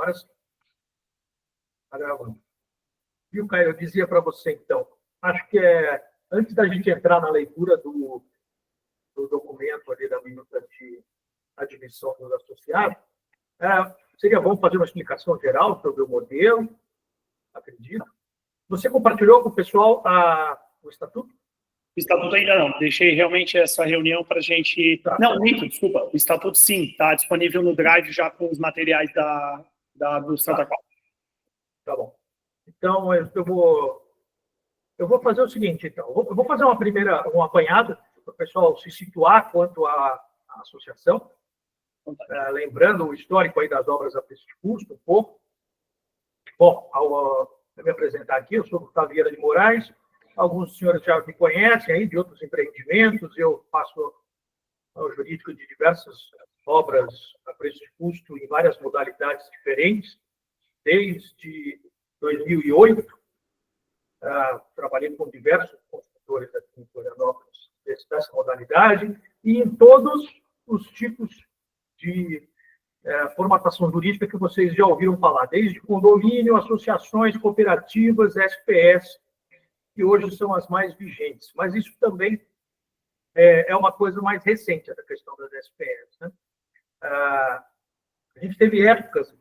Agora sim. Tá gravando. Viu, Caio? Eu dizia para você, então, acho que antes da gente entrar na leitura do documento ali da minuta de admissão dos associados, seria bom fazer uma explicação geral sobre o modelo, acredito. Você compartilhou com o pessoal o estatuto? O estatuto ainda não. Deixei realmente essa reunião para a gente... Tá. Não, Nito, desculpa. O estatuto, sim, está disponível no Drive já com os materiais do Santa Clara. Tá bom. Então, eu vou fazer o seguinte, então. Eu vou fazer um apanhado para o pessoal se situar quanto à associação, lembrando o histórico aí das obras a preço de custo, um pouco. Bom, ao me apresentar aqui, eu sou Gustavo Vieira de Moraes. Alguns dos senhores já me conhecem aí de outros empreendimentos. Eu faço ao jurídico de diversas obras a preço de custo em várias modalidades diferentes, desde 2008. Trabalhei com diversos construtores aqui em Florianópolis dessa modalidade e em todos os tipos de formatação jurídica que vocês já ouviram falar, desde condomínio, associações, cooperativas, SPS, que hoje são as mais vigentes. Mas isso também é uma coisa mais recente, essa questão das SPS. Né? A gente teve épocas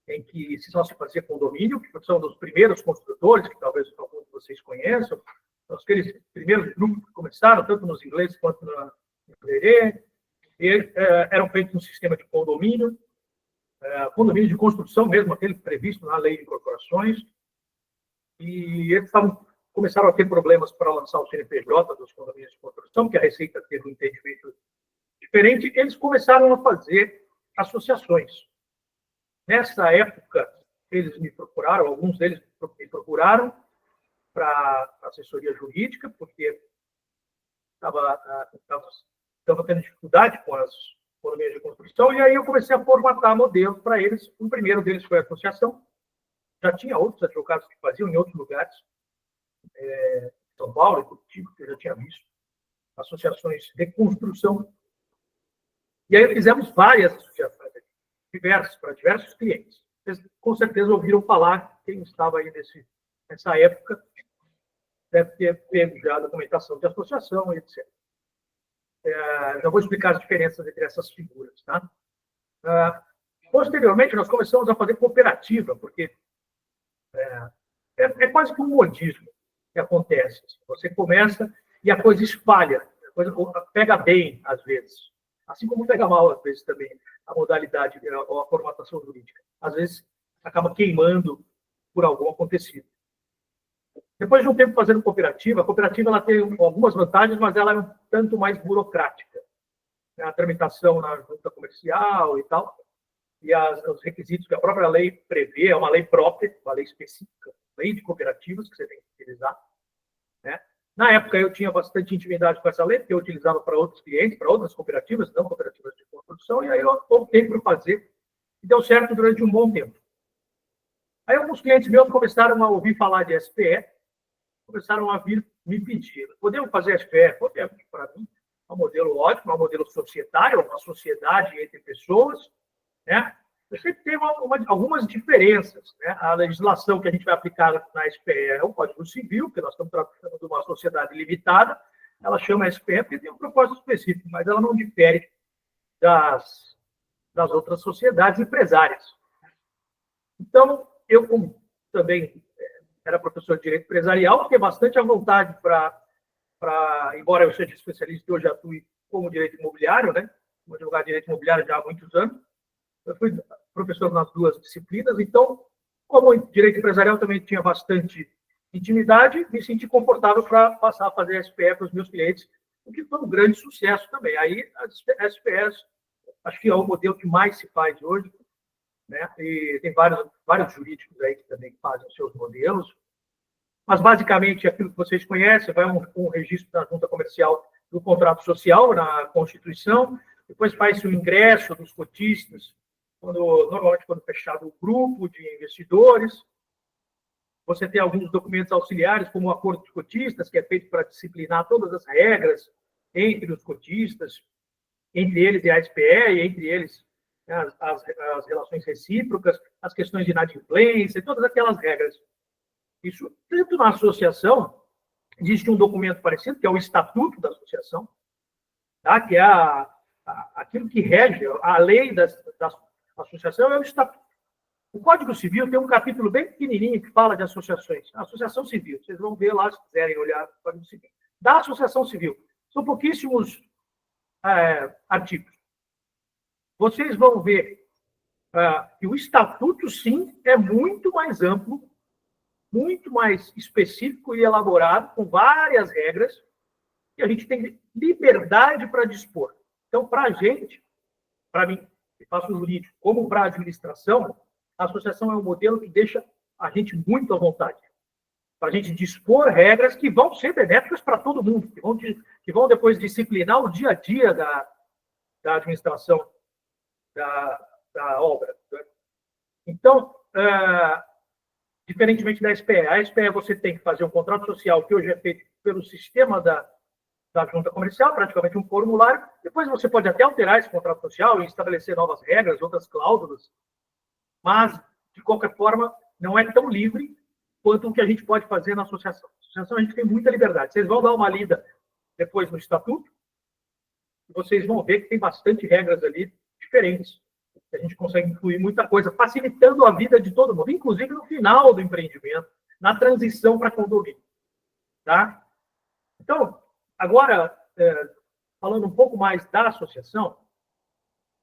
em que só se fazia condomínio, que são dos primeiros construtores, que talvez alguns de vocês conheçam, aqueles primeiros grupos que começaram, tanto nos ingleses quanto no Brerê, eram feitos no sistema de condomínio de construção mesmo, aquele previsto na lei de incorporações, e eles começaram a ter problemas para lançar o CNPJ dos condomínios de construção, porque a Receita teve um entendimento diferente, eles começaram a fazer associações. Nessa época, eles me procuraram, alguns deles me procuraram para assessoria jurídica, porque estava tendo dificuldade com as condomínios de construção, e aí eu comecei a formatar modelos para eles. O primeiro deles foi a associação. Já tinha outros advogados que faziam em outros lugares, São Paulo e Curitiba, que eu já tinha visto, associações de construção. E aí fizemos várias associações, para diversos clientes. Vocês com certeza ouviram falar, quem estava aí nessa época deve ter pego já a documentação de associação, etc. Já vou explicar as diferenças entre essas figuras. Tá? Posteriormente, nós começamos a fazer cooperativa, porque é quase que um modismo que acontece. Você começa e a coisa espalha, a coisa pega bem, às vezes. Assim como pega mal, às vezes, também, a modalidade, a formatação jurídica. Às vezes, acaba queimando por algum acontecido. Depois de um tempo fazendo cooperativa, a cooperativa ela tem algumas vantagens, mas ela é um tanto mais burocrática. A tramitação na junta comercial e tal, e os requisitos que a própria lei prevê, é uma lei própria, uma lei específica, lei de cooperativas que você tem que utilizar. Né? Na época, eu tinha bastante intimidade com essa lei, porque eu utilizava para outros clientes, para outras cooperativas, não cooperativas de construção, e aí eu optei por fazer, e deu certo durante um bom tempo. Aí alguns clientes meus começaram a ouvir falar de SPE, começaram a vir me pedir, podemos fazer SPE? Podemos, para mim, é um modelo ótimo, é um modelo societário, uma sociedade entre pessoas, né? Eu sempre tenho algumas diferenças. Né? A legislação que a gente vai aplicar na SPE é o Código Civil, porque nós estamos tratando de uma sociedade limitada, ela chama SPE porque tem um propósito específico, mas ela não difere das outras sociedades empresárias. Então, eu, como também era professor de Direito Empresarial, fiquei bastante à vontade embora eu seja especialista e hoje atue como Direito Imobiliário, né? Como advogado de Direito Imobiliário já há muitos anos, eu fui professor nas duas disciplinas, então, como Direito Empresarial também tinha bastante intimidade, me senti confortável para passar a fazer SPE para os meus clientes, o que foi um grande sucesso também. Aí, as SPEs, acho que é o modelo que mais se faz hoje, né? E tem vários jurídicos aí que também fazem os seus modelos, mas, basicamente, aquilo que vocês conhecem, vai um registro da junta comercial do contrato social na Constituição, depois faz-se o ingresso dos cotistas, normalmente quando fechado o grupo de investidores. Você tem alguns documentos auxiliares, como o acordo de cotistas, que é feito para disciplinar todas as regras entre os cotistas, entre eles e a SPE, e entre eles as relações recíprocas, as questões de inadimplência, todas aquelas regras. Isso, tanto na associação, existe um documento parecido, que é o Estatuto da Associação, tá? Que é aquilo que rege a lei da associação, é o Estatuto. O Código Civil tem um capítulo bem pequenininho que fala de associações. Associação civil, vocês vão ver lá, se quiserem olhar o Código Civil. Da associação civil, são pouquíssimos artigos. Vocês vão ver que o Estatuto, sim, é muito mais amplo, muito mais específico e elaborado, com várias regras, que a gente tem liberdade para dispor. Então, para a gente, para mim, que faço jurídico, como para a administração, a associação é um modelo que deixa a gente muito à vontade, para a gente dispor regras que vão ser benéficas para todo mundo, que vão depois disciplinar o dia a dia da administração da obra. Então, diferentemente da SPE, a SPE você tem que fazer um contrato social que hoje é feito pelo sistema da junta comercial, praticamente um formulário. Depois você pode até alterar esse contrato social e estabelecer novas regras, outras cláusulas, mas, de qualquer forma, não é tão livre quanto o que a gente pode fazer na associação. Na associação a gente tem muita liberdade. Vocês vão dar uma lida depois no Estatuto, e vocês vão ver que tem bastante regras ali diferentes. A gente consegue incluir muita coisa, facilitando a vida de todo mundo, inclusive no final do empreendimento, na transição para condomínio. Tá? Então, agora, falando um pouco mais da associação,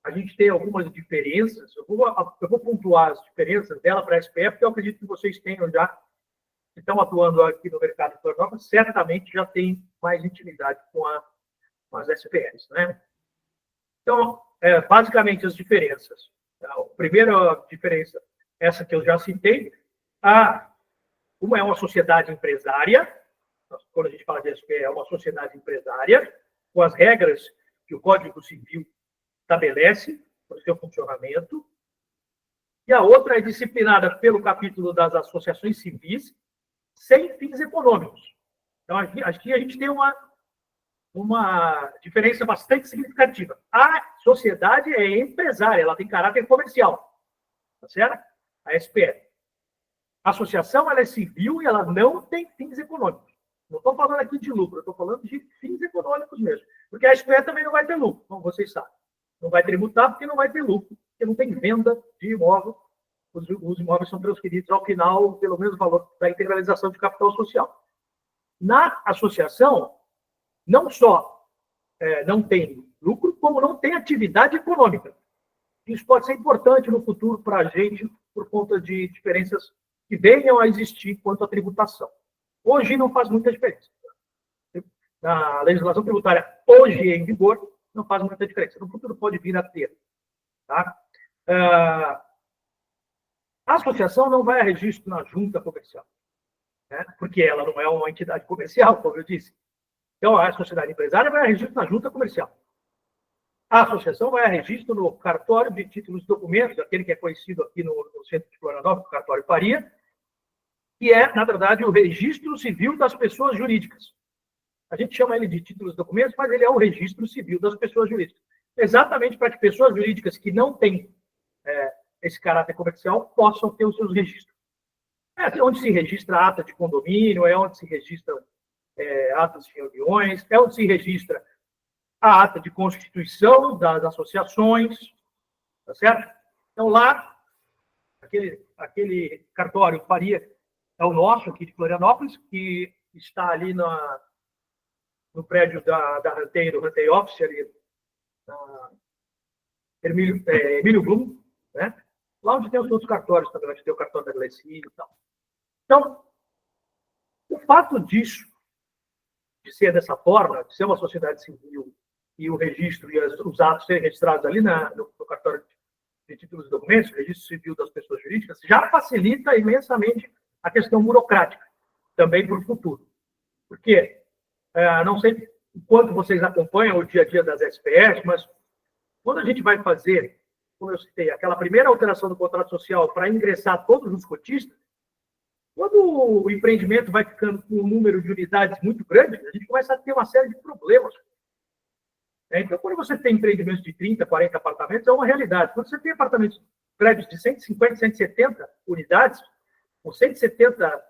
a gente tem algumas diferenças. Eu vou pontuar as diferenças dela para a SPE, porque eu acredito que vocês tenham já, que estão atuando aqui no mercado de Florianópolis, certamente já tem mais intimidade com as SPEs, né? Então, basicamente, as diferenças. A primeira diferença, essa que eu já citei, uma é uma sociedade empresária. Quando a gente fala de SPE, é uma sociedade empresária, com as regras que o Código Civil estabelece para o seu funcionamento. E a outra é disciplinada pelo capítulo das associações civis, sem fins econômicos. Então, aqui a gente tem uma diferença bastante significativa. A sociedade é empresária, ela tem caráter comercial, tá certo? A SPE. A associação, ela é civil e ela não tem fins econômicos. Não estou falando aqui de lucro, eu estou falando de fins econômicos mesmo. Porque a SPE também não vai ter lucro, como vocês sabem. Não vai tributar porque não vai ter lucro, porque não tem venda de imóvel. Os imóveis são transferidos ao final pelo mesmo valor da integralização de capital social. Na associação, não só não tem lucro, como não tem atividade econômica. Isso pode ser importante no futuro para a gente, por conta de diferenças que venham a existir quanto à tributação. Hoje não faz muita diferença. Na legislação tributária hoje em vigor, não faz muita diferença. No futuro pode vir a ter. Tá? A associação não vai a registro na junta comercial, né? Porque ela não é uma entidade comercial, como eu disse. Então, a sociedade empresária vai a registro na junta comercial. A associação vai a registro no cartório de títulos e documentos, aquele que é conhecido aqui no centro de Florianópolis, o cartório Faria, que é, na verdade, o registro civil das pessoas jurídicas. A gente chama ele de títulos e documentos, mas ele é o registro civil das pessoas jurídicas. Exatamente para que pessoas jurídicas que não têm esse caráter comercial possam ter os seus registros. É onde se registra a ata de condomínio, é onde se registram atas de reuniões, é onde se registra a ata de constituição das associações, tá certo? Então, lá, aquele cartório Faria é o nosso aqui de Florianópolis, que está ali no prédio da Ranteio, do Ranteio Office, ali, Emílio Blum, né? Lá onde tem os outros cartórios também, onde tem o cartório da Glecine e tal. Então, o fato disso, de ser dessa forma, de ser uma sociedade civil e o registro e os atos serem registrados ali no cartório de títulos e documentos, o registro civil das pessoas jurídicas, já facilita imensamente a questão burocrática, também para o futuro. Porque, não sei o quanto vocês acompanham o dia a dia das SPS, mas quando a gente vai fazer, como eu citei, aquela primeira alteração do contrato social para ingressar todos os cotistas, quando o empreendimento vai ficando com um número de unidades muito grande, a gente começa a ter uma série de problemas. Então, quando você tem empreendimentos de 30, 40 apartamentos, é uma realidade. Quando você tem apartamentos, prédios de 150, 170 unidades, com 170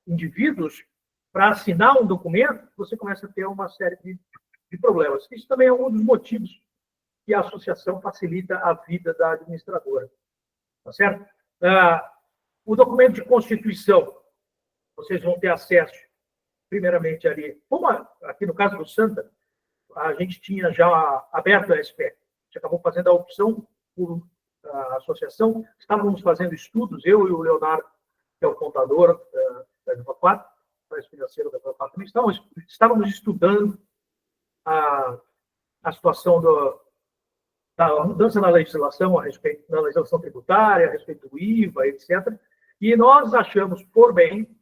indivíduos, para assinar um documento, você começa a ter uma série de problemas. Isso também é um dos motivos que a associação facilita a vida da administradora. Tá certo? O documento de constituição, vocês vão ter acesso, primeiramente, ali. Como aqui no caso do Santa, a gente tinha já aberto a SPE. A gente acabou fazendo a opção por a associação. Estávamos fazendo estudos, eu e o Leonardo, que é o contador da Viva 4, financeiro da Viva 4, também estávamos estudando a situação da mudança na legislação a respeito da legislação tributária, a respeito do IVA, etc. E nós achamos por bem,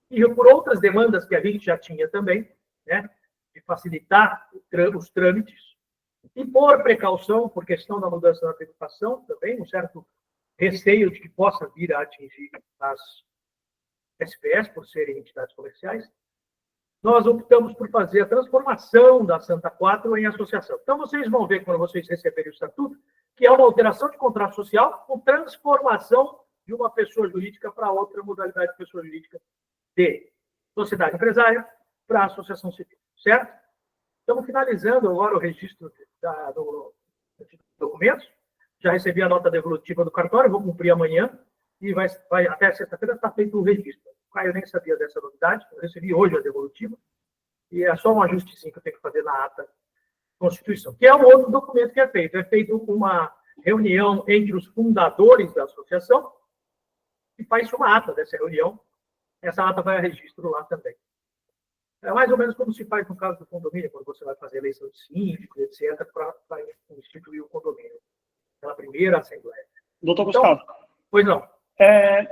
e por outras demandas que a gente já tinha também, né, de facilitar os trâmites, e por precaução, por questão da mudança na tributação também, um certo receio de que possa vir a atingir as SPS, por serem entidades comerciais, nós optamos por fazer a transformação da Santa 4 em associação. Então, vocês vão ver, quando vocês receberem o estatuto, que é uma alteração de contrato social com transformação de uma pessoa jurídica para outra modalidade de pessoa jurídica de sociedade empresária para associação civil, certo? Estamos finalizando agora o registro dos documentos. Já recebi a nota devolutiva do cartório, vou cumprir amanhã, e vai até sexta-feira está feito o registro. O Caio nem sabia dessa novidade, eu recebi hoje a devolutiva, e é só um ajustezinho que eu tenho que fazer na ata de Constituição, que é um outro documento que é feito. É feito uma reunião entre os fundadores da associação, e faz uma ata dessa reunião. Essa ata vai a registro lá também. É mais ou menos como se faz no caso do condomínio, quando você vai fazer eleição de síndico, etc., para instituir o condomínio, pela primeira assembleia. Doutor Gustavo. Pois não.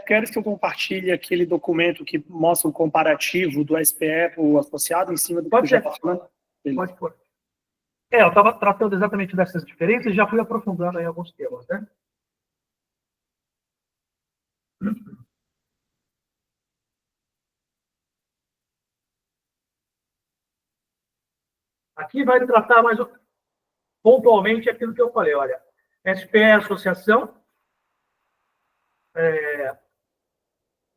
Queres que eu compartilhe aquele documento que mostra o comparativo do SPE para o associado em cima do que já está falando? Pode pôr. Eu estava tratando exatamente dessas diferenças e já fui aprofundando em alguns temas, né? Aqui vai tratar mais pontualmente aquilo que eu falei. Olha, SPE é associação.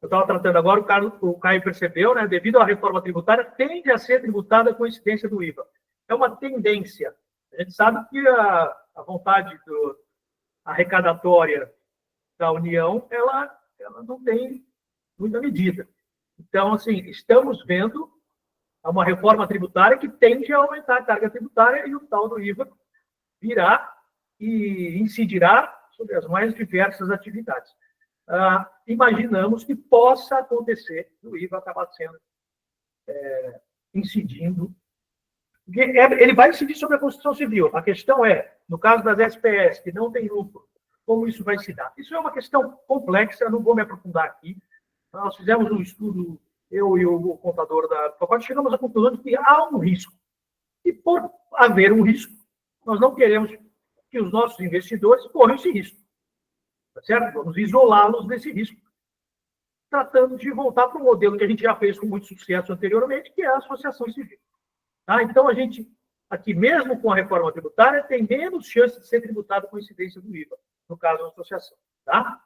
Eu estava tratando agora, o Caio percebeu, né? Devido à reforma tributária, tende a ser tributada com incidência do IVA. É uma tendência. A gente sabe que a vontade arrecadatória da União, ela não tem muita medida. Então, assim, estamos vendo uma reforma tributária que tende a aumentar a carga tributária e o tal do IVA virá e incidirá sobre as mais diversas atividades. Imaginamos que possa acontecer o IVA acabar sendo incidindo. Ele vai incidir sobre a Constituição Civil. A questão é, no caso das SPS, que não tem lucro, como isso vai se dar? Isso é uma questão complexa, não vou me aprofundar aqui. Nós fizemos um estudo, eu e o contador da Copa, chegamos à conclusão de que há um risco. E por haver um risco, nós não queremos que os nossos investidores corram esse risco. Tá certo? Vamos isolá-los desse risco, tratando de voltar para o modelo que a gente já fez com muito sucesso anteriormente, que é a associação civil. Tá? Então, a gente, aqui mesmo com a reforma tributária, tem menos chance de ser tributado com incidência do IVA, no caso da associação. Tá?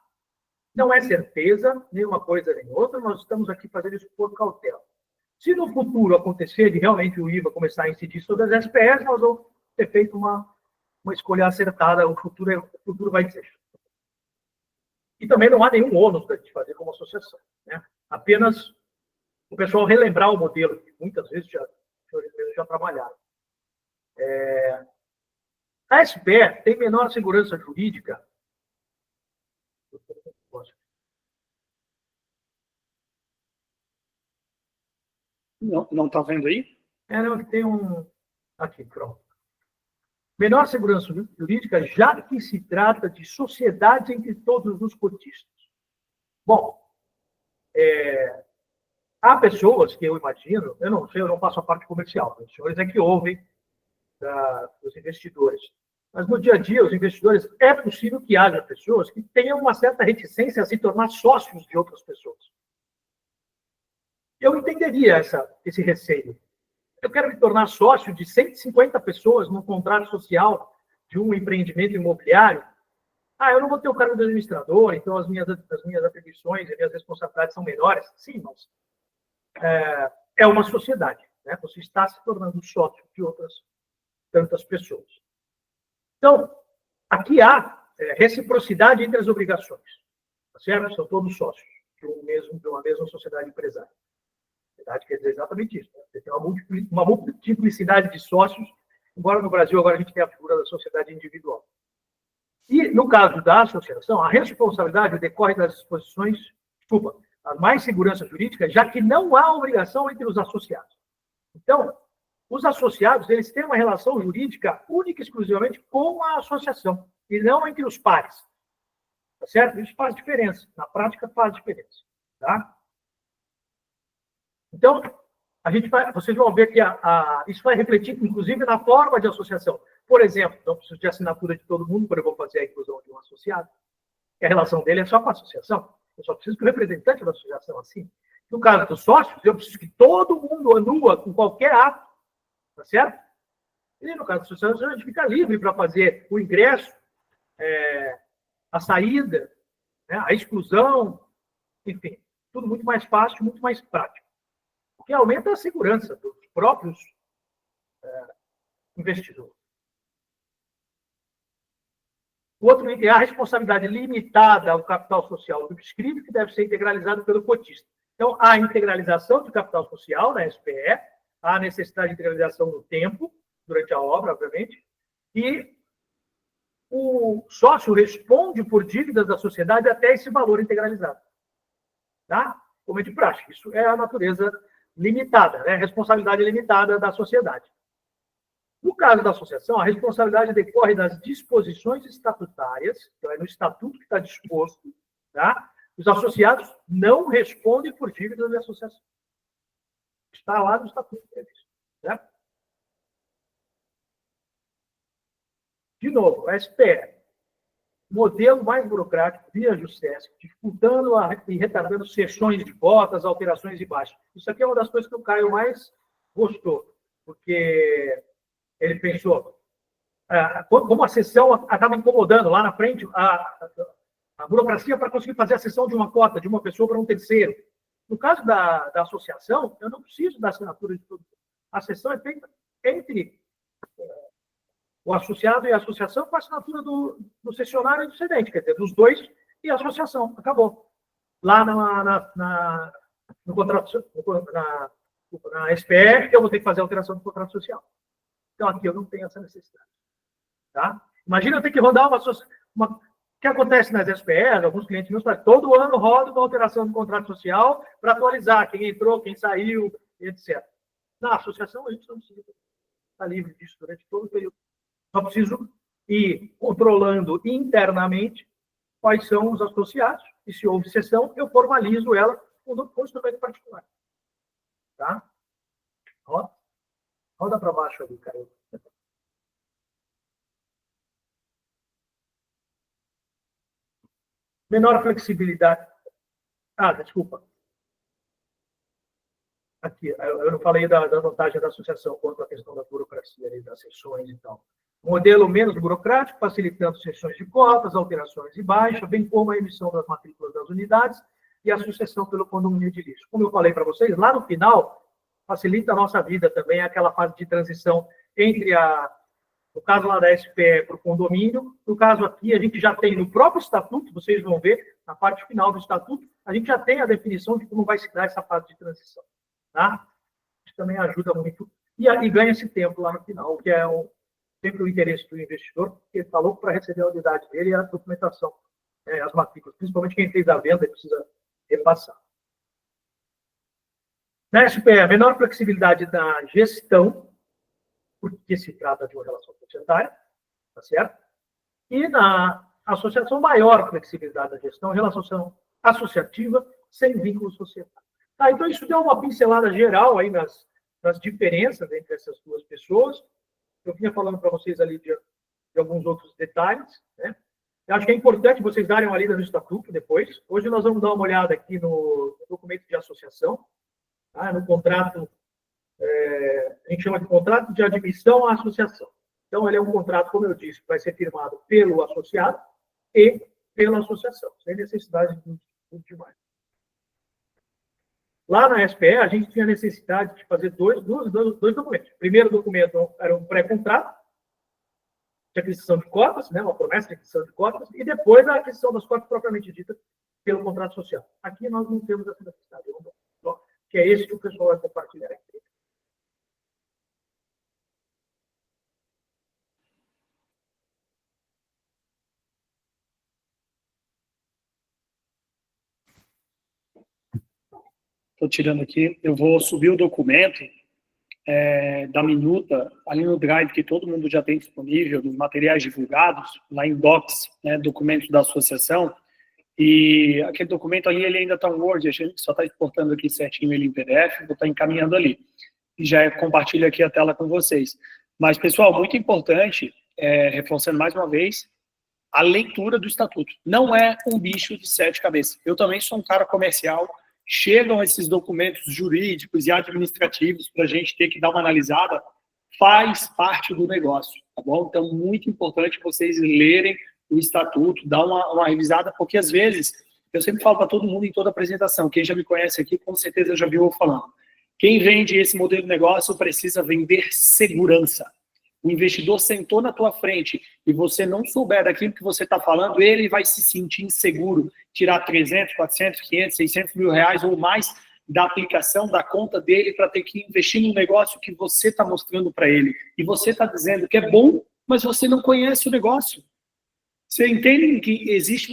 Não é certeza, nem uma coisa nem outra, nós estamos aqui fazendo isso por cautela. Se no futuro acontecer de realmente o IVA começar a incidir sobre as SPS, nós vamos ter feito uma escolha acertada, o futuro vai dizer. E também não há nenhum ônus da gente fazer como associação. Né? Apenas o pessoal relembrar o modelo, que muitas vezes já trabalharam. A SPE tem menor segurança jurídica. Não está vendo aí? Não, tem um... Aqui, pronto. Menor segurança jurídica, já que se trata de sociedade entre todos os cotistas. Bom, há pessoas que eu imagino, eu não sei, eu não faço a parte comercial, os senhores é que ouvem dos investidores. Mas no dia a dia, os investidores, é possível que haja pessoas que tenham uma certa reticência a se tornar sócios de outras pessoas. Eu entenderia esse receio. eu quero me tornar sócio de 150 pessoas num contrato social de um empreendimento imobiliário. Eu não vou ter o cargo de administrador, então as minhas atribuições, as minhas responsabilidades são menores. Sim, mas é uma sociedade, né? Você está se tornando sócio de outras tantas pessoas. Então, aqui há reciprocidade entre as obrigações, tá certo? São todos sócios de uma mesma sociedade empresária. Sociedade quer dizer exatamente isso. Né? Você tem uma multiplicidade de sócios, embora no Brasil agora a gente tenha a figura da sociedade individual. E, no caso da associação, a responsabilidade decorre das disposições, as mais segurança jurídica, já que não há obrigação entre os associados. Então, os associados, eles têm uma relação jurídica única e exclusivamente com a associação, e não entre os pares. Tá certo? Isso faz diferença. Na prática, faz diferença. Tá? Então, vocês vão ver que isso vai refletir, inclusive, na forma de associação. Por exemplo, não preciso de assinatura de todo mundo, quando eu vou fazer a inclusão de um associado. E a relação dele é só com a associação. Eu só preciso que o representante da associação assine. No caso dos sócios, eu preciso que todo mundo anua com qualquer ato. Tá certo? E no caso da associação, a gente fica livre para fazer o ingresso, a saída, né, a exclusão, enfim. Tudo muito mais fácil, muito mais prático. O que aumenta a segurança dos próprios investidores. O outro item é a responsabilidade limitada ao capital social subscrito, que deve ser integralizado pelo cotista. Então, há integralização do capital social na SPE, há necessidade de integralização no tempo, durante a obra, obviamente, e o sócio responde por dívidas da sociedade até esse valor integralizado. Tá? Como é de prática. Isso é a natureza limitada, né? Responsabilidade limitada da sociedade. No caso da associação, a responsabilidade decorre das disposições estatutárias, então é no estatuto que está disposto, tá? Os associados não respondem por dívidas da associação. Está lá no estatuto deles, certo? De novo, a SPE, modelo mais burocrático, via JUSESC, dificultando e retardando sessões de cotas, alterações de baixas. Isso aqui é uma das coisas que o Caio mais gostou, porque ele pensou, como a sessão acaba incomodando lá na frente, a burocracia para conseguir fazer a cessão de uma cota de uma pessoa para um terceiro. No caso da associação, eu não preciso da assinatura de todo mundo. A cessão é feita entre o associado e a associação com a assinatura do cessionário e do cedente, quer dizer, dos dois e a associação. Acabou. Lá no contrato, na SPE, eu vou ter que fazer a alteração do contrato social. Então, aqui eu não tenho essa necessidade. Tá? Imagina eu ter que rodar o que acontece nas SPEs, alguns clientes meus, todo ano roda uma alteração do contrato social para atualizar quem entrou, quem saiu, etc. Na associação, a gente não precisa estar livre disso durante todo o período. Só preciso ir controlando internamente quais são os associados, e se houve cessão, eu formalizo ela com o instrumento particular. Tá? Roda para baixo ali, cara. Menor flexibilidade. Desculpa. Aqui, eu não falei da vantagem da associação quanto à questão da burocracia, das sessões e tal. Modelo menos burocrático, facilitando sessões de cotas, alterações de baixa, bem como a emissão das matrículas das unidades e a sucessão pelo condomínio edilício. Como eu falei para vocês, lá no final, facilita a nossa vida também aquela fase de transição entre no caso lá da SPE para o condomínio, no caso aqui, a gente já tem no próprio estatuto, vocês vão ver, na parte final do estatuto, a gente já tem a definição de como vai se dar essa fase de transição. Tá? Isso também ajuda muito. E ganha esse tempo lá no final, que é sempre o interesse do investidor, porque ele está louco para receber a unidade dele e a documentação, as matrículas, principalmente quem fez a venda precisa repassar. Na SPE, a menor flexibilidade da gestão, porque se trata de uma relação societária, tá certo? E na associação, maior flexibilidade da gestão, relação associativa sem vínculo societário. Tá, então, isso deu uma pincelada geral aí nas diferenças entre essas duas pessoas. Eu vinha falando para vocês ali de alguns outros detalhes, né? Eu acho que é importante vocês darem uma lida no estatuto depois. Hoje nós vamos dar uma olhada aqui no documento de associação, tá? No contrato a gente chama de contrato de admissão à associação. Então, ele é um contrato, como eu disse, que vai ser firmado pelo associado e pela associação, sem necessidade de demais. Lá na SPE, a gente tinha necessidade de fazer dois documentos. O primeiro documento era um pré-contrato, de aquisição de cotas, né, uma promessa de aquisição de cotas, e depois a aquisição das cotas propriamente dita pelo contrato social. Aqui nós não temos essa necessidade, que é esse que o pessoal vai compartilhar aqui. Estou tirando aqui, eu vou subir o documento da minuta ali no Drive, que todo mundo já tem disponível, nos materiais divulgados, lá em Docs, né, documentos da associação, e aquele documento ali, ele ainda está em Word, a gente só está exportando aqui certinho ele em PDF, vou estar encaminhando ali, e já compartilho aqui a tela com vocês. Mas, pessoal, muito importante, reforçando mais uma vez, a leitura do estatuto. Não é um bicho de 7 cabeças. Eu também sou um cara comercial, chegam esses documentos jurídicos e administrativos para a gente ter que dar uma analisada, faz parte do negócio, tá bom? Então, muito importante vocês lerem o estatuto, dar uma revisada, porque às vezes, eu sempre falo para todo mundo em toda apresentação, quem já me conhece aqui, com certeza já viu eu falando, quem vende esse modelo de negócio precisa vender segurança. O investidor sentou na tua frente e você não souber daquilo que você está falando, ele vai se sentir inseguro, tirar 300, 400, 500, 600 mil reais ou mais da aplicação, da conta dele para ter que investir num negócio que você está mostrando para ele. E você está dizendo que é bom, mas você não conhece o negócio. Você entende que existe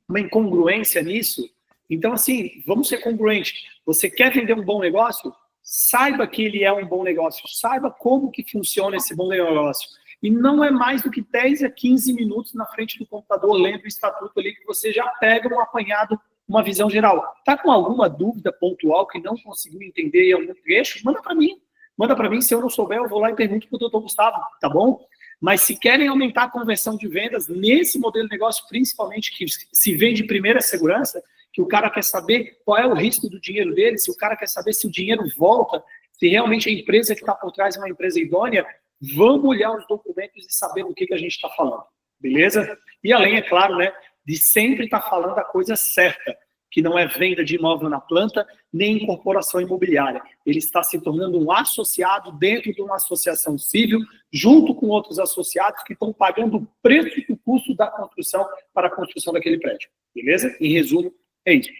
uma incongruência nisso? Então, assim, vamos ser congruentes. Você quer vender um bom negócio? Saiba que ele é um bom negócio, saiba como que funciona esse bom negócio. E não é mais do que 10 a 15 minutos na frente do computador, lendo o estatuto ali, que você já pega um apanhado, uma visão geral. Está com alguma dúvida pontual que não conseguiu entender em algum trecho? Manda para mim. Manda para mim, se eu não souber, eu vou lá e pergunto para o doutor Gustavo, tá bom? Mas se querem aumentar a conversão de vendas nesse modelo de negócio, principalmente que se vende primeira segurança, que o cara quer saber qual é o risco do dinheiro dele, se o cara quer saber se o dinheiro volta, se realmente a empresa que está por trás é uma empresa idônea, vamos olhar os documentos e saber do que a gente está falando, beleza? E além, é claro, né, de sempre estar falando a coisa certa, que não é venda de imóvel na planta, nem incorporação imobiliária. Ele está se tornando um associado dentro de uma associação civil, junto com outros associados que estão pagando o preço e o custo da construção para a construção daquele prédio, beleza? Em resumo, é isso.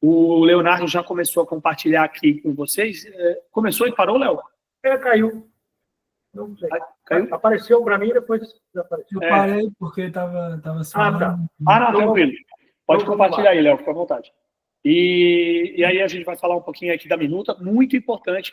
O Leonardo já começou a compartilhar aqui com vocês. Começou e parou, Léo? Caiu. Não sei. Caiu? Apareceu para mim e depois desapareceu. Eu parei porque estava Ah, tá. Não, tranquilo. Pode compartilhar aí, Léo, fica à vontade. E aí a gente vai falar um pouquinho aqui da minuta, muito importante.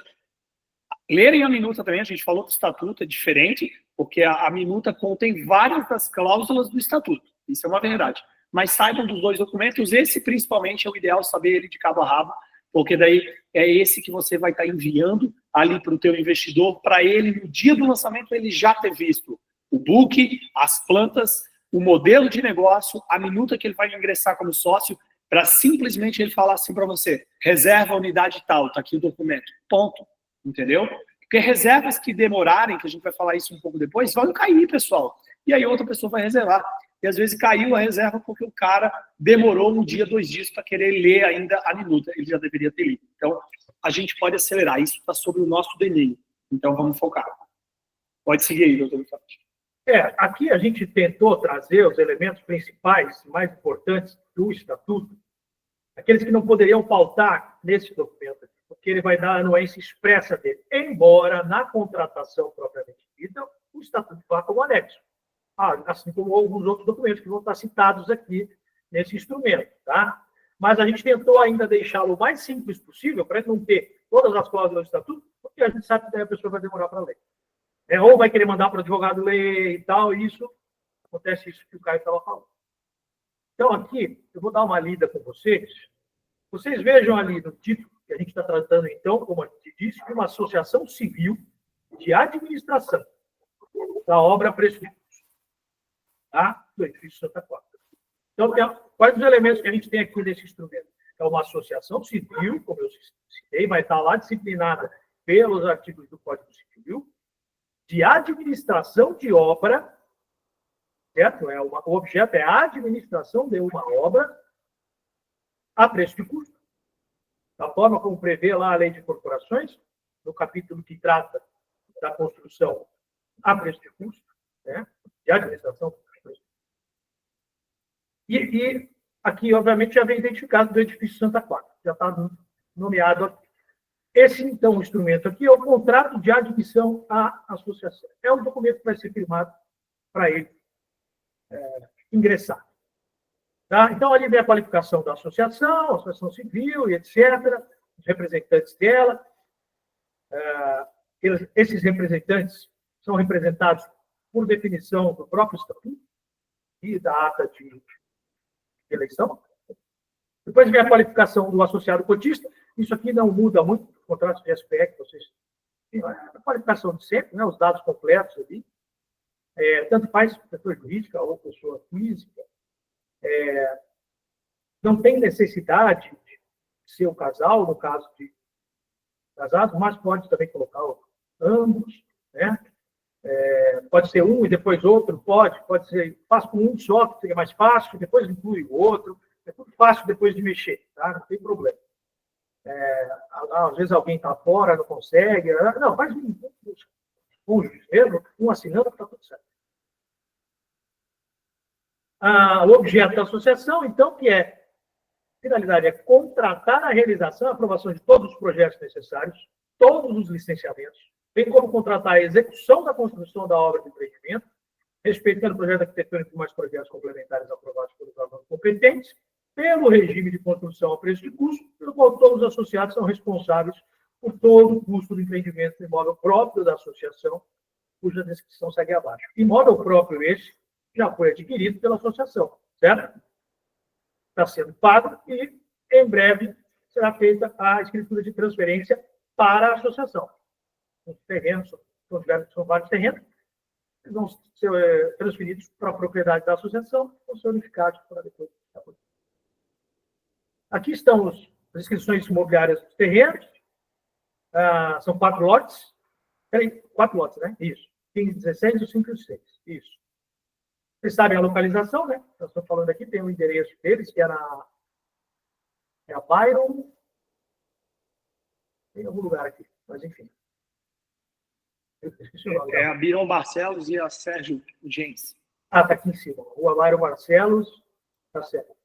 Lerem a minuta também, a gente falou que o estatuto é diferente, porque a minuta contém várias das cláusulas do estatuto. Isso é uma verdade. Mas saibam dos dois documentos, esse principalmente é o ideal saber ele de cabo a rabo, porque daí é esse que você vai estar enviando ali para o teu investidor, para ele, no dia do lançamento, ele já ter visto o book, as plantas, o modelo de negócio, a minuta que ele vai ingressar como sócio, para simplesmente ele falar assim para você, reserva a unidade tal, está aqui o documento, ponto, entendeu? Porque reservas que demorarem, que a gente vai falar isso um pouco depois, vão cair, pessoal, e aí outra pessoa vai reservar. E às vezes caiu a reserva porque o cara demorou um dia, 2 dias para querer ler ainda a minuta. Ele já deveria ter lido. Então, a gente pode acelerar. Isso está sobre o nosso DNA. Então, vamos focar. Pode seguir aí, doutor. Aqui a gente tentou trazer os elementos principais, mais importantes do Estatuto, aqueles que não poderiam faltar nesse documento, porque ele vai dar a anuência expressa dele. Embora, na contratação propriamente dita, o Estatuto vá como anexo. Assim como alguns outros documentos que vão estar citados aqui nesse instrumento, tá? Mas a gente tentou ainda deixá-lo o mais simples possível para não ter todas as cláusulas do estatuto, porque a gente sabe que daí a pessoa vai demorar para ler. Ou vai querer mandar para o advogado ler e tal, e acontece isso que o Caio estava falando. Então, aqui, eu vou dar uma lida com vocês. Vocês vejam ali no título que a gente está tratando, então, como a gente disse, de uma associação civil de administração da obra Preço de Custo, tá? Do edifício Santa Clara. Então, quais os elementos que a gente tem aqui nesse instrumento? É uma associação civil, como eu citei, vai estar lá disciplinada pelos artigos do Código Civil, de administração de obra, certo? O objeto é a administração de uma obra a preço de custo, da forma como prevê lá a Lei de Corporações, no capítulo que trata da construção a preço de custo, né? De administração. E aqui, obviamente, já vem identificado do edifício Santa Clara, já está nomeado aqui. Esse, então, instrumento aqui é o contrato de admissão à associação. É um documento que vai ser firmado para ele ingressar. Tá? Então, ali vem a qualificação da associação civil e etc., os representantes dela. Esses representantes são representados por definição do próprio estatuto e da ata de eleição. Depois vem a qualificação do associado cotista. Isso aqui não muda muito os contratos de aspecto. Vocês têm a qualificação de sempre, né? Os dados completos ali. Tanto faz pessoa jurídica ou pessoa física. Não tem necessidade de ser o casal, no caso de casados, mas pode também colocar ambos, né? Pode ser um e depois outro, pode ser, faz com um só, que seria mais fácil, depois inclui o outro, é tudo fácil depois de mexer, tá? Não tem problema. Às vezes alguém está fora, não consegue, não, faz um cônjuges mesmo, um assinando, está tudo certo. O objeto da associação, então, que a finalidade é contratar a realização e aprovação de todos os projetos necessários, todos os licenciamentos, bem como contratar a execução da construção da obra de empreendimento, respeitando o projeto arquitetônico e mais projetos complementares aprovados pelos órgãos competentes, pelo regime de construção a preço de custo, pelo qual todos os associados são responsáveis por todo o custo do empreendimento de imóvel próprio da associação, cuja descrição segue abaixo. Imóvel próprio esse já foi adquirido pela associação, certo? Está sendo pago e, em breve, será feita a escritura de transferência para a associação. Os terrenos, são vários terrenos, eles vão ser transferidos para a propriedade da associação, vão ser unificados para depois. Aqui estão as inscrições imobiliárias dos terrenos. São 4 lotes. 4 lotes, né? Isso. 15, 16, o 5 e o 6. Isso. Vocês sabem a localização, né? Nós estamos falando aqui, tem o endereço deles, que é a Byron. Tem algum lugar aqui, mas enfim. É a Byron Barcelos e a Sérgio Gens. Está aqui em cima. Rua Byron Barcelos. Está certo.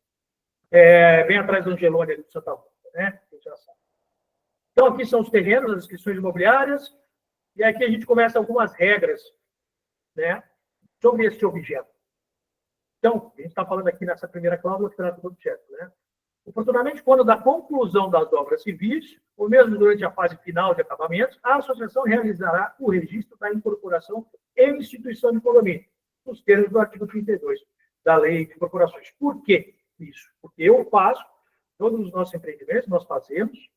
Bem atrás do Angelone, ali de Santa Rita, né? A gente já sabe. Então, aqui são os terrenos, as inscrições imobiliárias. E aqui a gente começa algumas regras, né, sobre esse objeto. Então, a gente está falando aqui nessa primeira cláusula que trata do objeto, né? Oportunamente, quando da conclusão das obras civis, ou mesmo durante a fase final de acabamentos, a associação realizará o registro da incorporação em instituição de condomínio, nos termos do artigo 32 da Lei de Corporações. Por quê isso? Porque eu faço, todos os nossos empreendimentos, nós fazemos,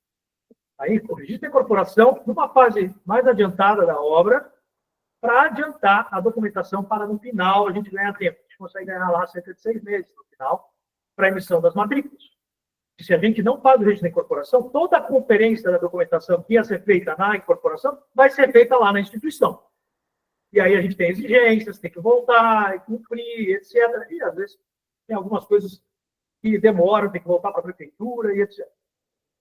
aí o registro da incorporação, numa fase mais adiantada da obra, para adiantar a documentação para no final a gente ganhar tempo. A gente consegue ganhar lá cerca de 6 meses no final, para a emissão das matrículas. E se a gente não faz o registro da incorporação, toda a conferência da documentação que ia ser feita na incorporação vai ser feita lá na instituição. E aí a gente tem exigências, tem que voltar, cumprir, etc. E às vezes tem algumas coisas que demoram, tem que voltar para a prefeitura e etc.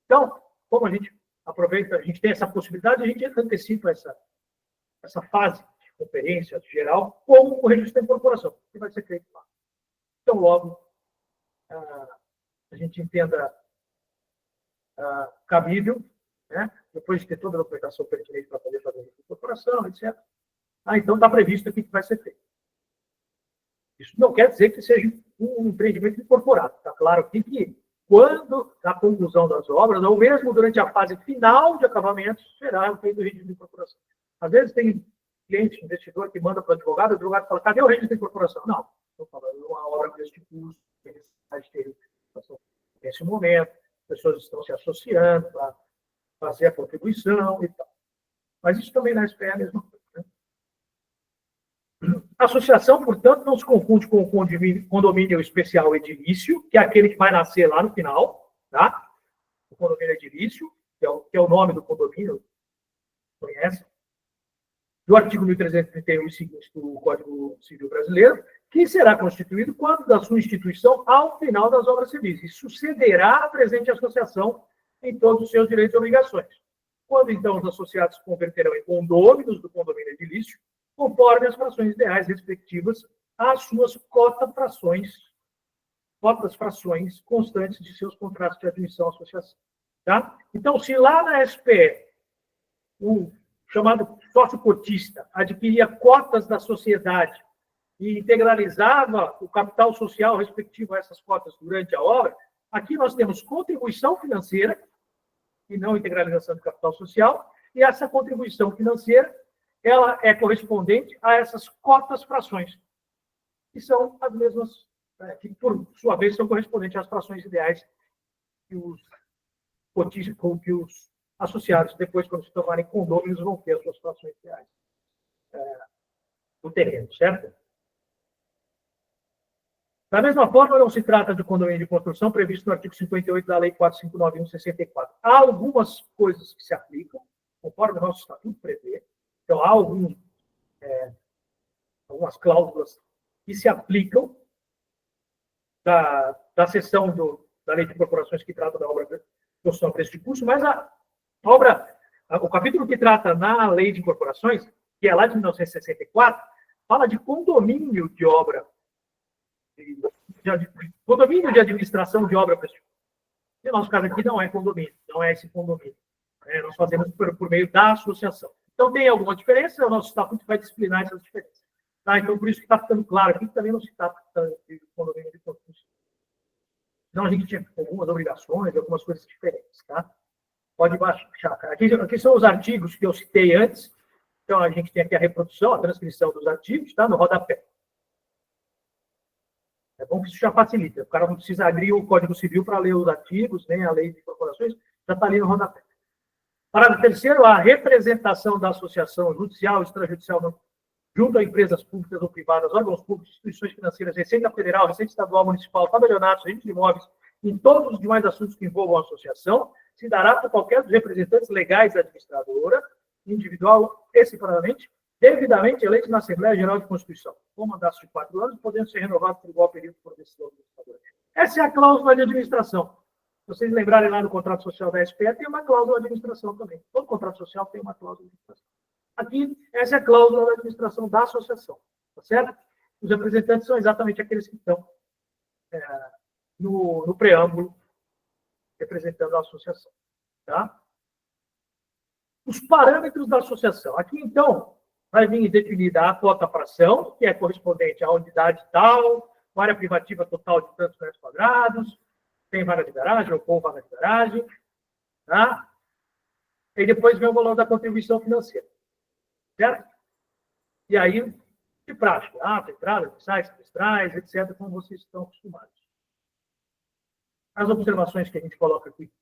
Então, como a gente aproveita, a gente tem essa possibilidade, a gente antecipa essa fase de conferência geral com o registro da incorporação, que vai ser feito lá. Então, logo, a gente entenda cabível, né? Depois de ter toda a documentação pertinente para poder fazer a incorporação, etc. Então, está previsto aqui que vai ser feito. Isso não quer dizer que seja um empreendimento incorporado. Está claro aqui que, quando a conclusão das obras, ou mesmo durante a fase final de acabamento, será feito o registro de incorporação. Às vezes tem cliente, investidor, que manda para o advogado fala, cadê o registro de incorporação? Não, estou falando de uma obra deste custo, que necessidade de ter nesse momento, pessoas estão se associando para fazer a contribuição e tal. Mas isso também na SPE é a mesma coisa. Né? A associação, portanto, não se confunde com o condomínio especial edilício, que é aquele que vai nascer lá no final, tá? O condomínio edilício, que é o nome do condomínio, conhecem, do artigo 1331 e seguintes do Código Civil Brasileiro, que será constituído quando da sua instituição ao final das obras civis, e sucederá a presente associação em todos os seus direitos e obrigações. Quando, então, os associados se converterão em condôminos do condomínio edilício, conforme as frações ideais respectivas às suas cotas-frações constantes de seus contratos de admissão à associação. Tá? Então, se lá na SPE, o chamado sócio cotista adquiria cotas da sociedade e integralizava o capital social respectivo a essas cotas durante a obra, aqui nós temos contribuição financeira, e não integralização do capital social, e essa contribuição financeira ela é correspondente a essas cotas-frações, que são as mesmas, que por sua vez são correspondentes às frações ideais que os cotistas, que os associados, depois, quando se tornarem condôminos, vão ter as suas frações ideais do terreno, certo? Da mesma forma, não se trata de condomínio de construção previsto no artigo 58 da Lei 4.591/64. Há algumas coisas que se aplicam, conforme o nosso estatuto prevê. Então, há algumas cláusulas que se aplicam da seção da Lei de Corporações que trata da obra de construção a preço de custo, mas o capítulo que trata na Lei de Incorporações, que é lá de 1964, fala de condomínio de obra, condomínio de administração de obra. No nosso caso aqui não é condomínio, não é esse condomínio. Nós fazemos por meio da associação. Então tem alguma diferença, o nosso estatuto vai disciplinar essas diferenças. Tá? Então por isso que está ficando claro aqui que também não se trata de condomínio de construção. Senão a gente tinha algumas obrigações, algumas coisas diferentes. Tá? Pode baixar. Aqui são os artigos que eu citei antes. Então a gente tem aqui a reprodução, a transcrição dos artigos, tá? No rodapé. É bom que isso já facilita. O cara não precisa abrir o Código Civil para ler os artigos, nem a Lei de Corporações, já está ali no rodapé. Parágrafo 3º, a representação da associação judicial, extrajudicial, junto a empresas públicas ou privadas, órgãos públicos, instituições financeiras, Receita Federal, Receita Estadual, Municipal, tabelionatos, registro de imóveis, em todos os demais assuntos que envolvam a associação, se dará por qualquer dos representantes legais da administradora, individual e separadamente, devidamente eleito na Assembleia Geral de Constituição, com mandato de 4 anos, podendo ser renovado por igual período por decisão do administrador. Essa é a cláusula de administração. Se vocês lembrarem lá no contrato social da SPE, tem uma cláusula de administração também. Todo contrato social tem uma cláusula de administração. Aqui, essa é a cláusula da administração da associação. Tá certo? Os representantes são exatamente aqueles que estão no preâmbulo representando a associação. Tá? Os parâmetros da associação. Aqui, então, vai vir definida a cota-fração, que é correspondente à unidade tal, área privativa total de tantos metros quadrados, tem vaga de garagem ou com vaga de garagem, tá? E depois vem o valor da contribuição financeira, certo? E aí, de prática, entrada, sai, semestrais, etc., como vocês estão acostumados. As observações que a gente coloca aqui.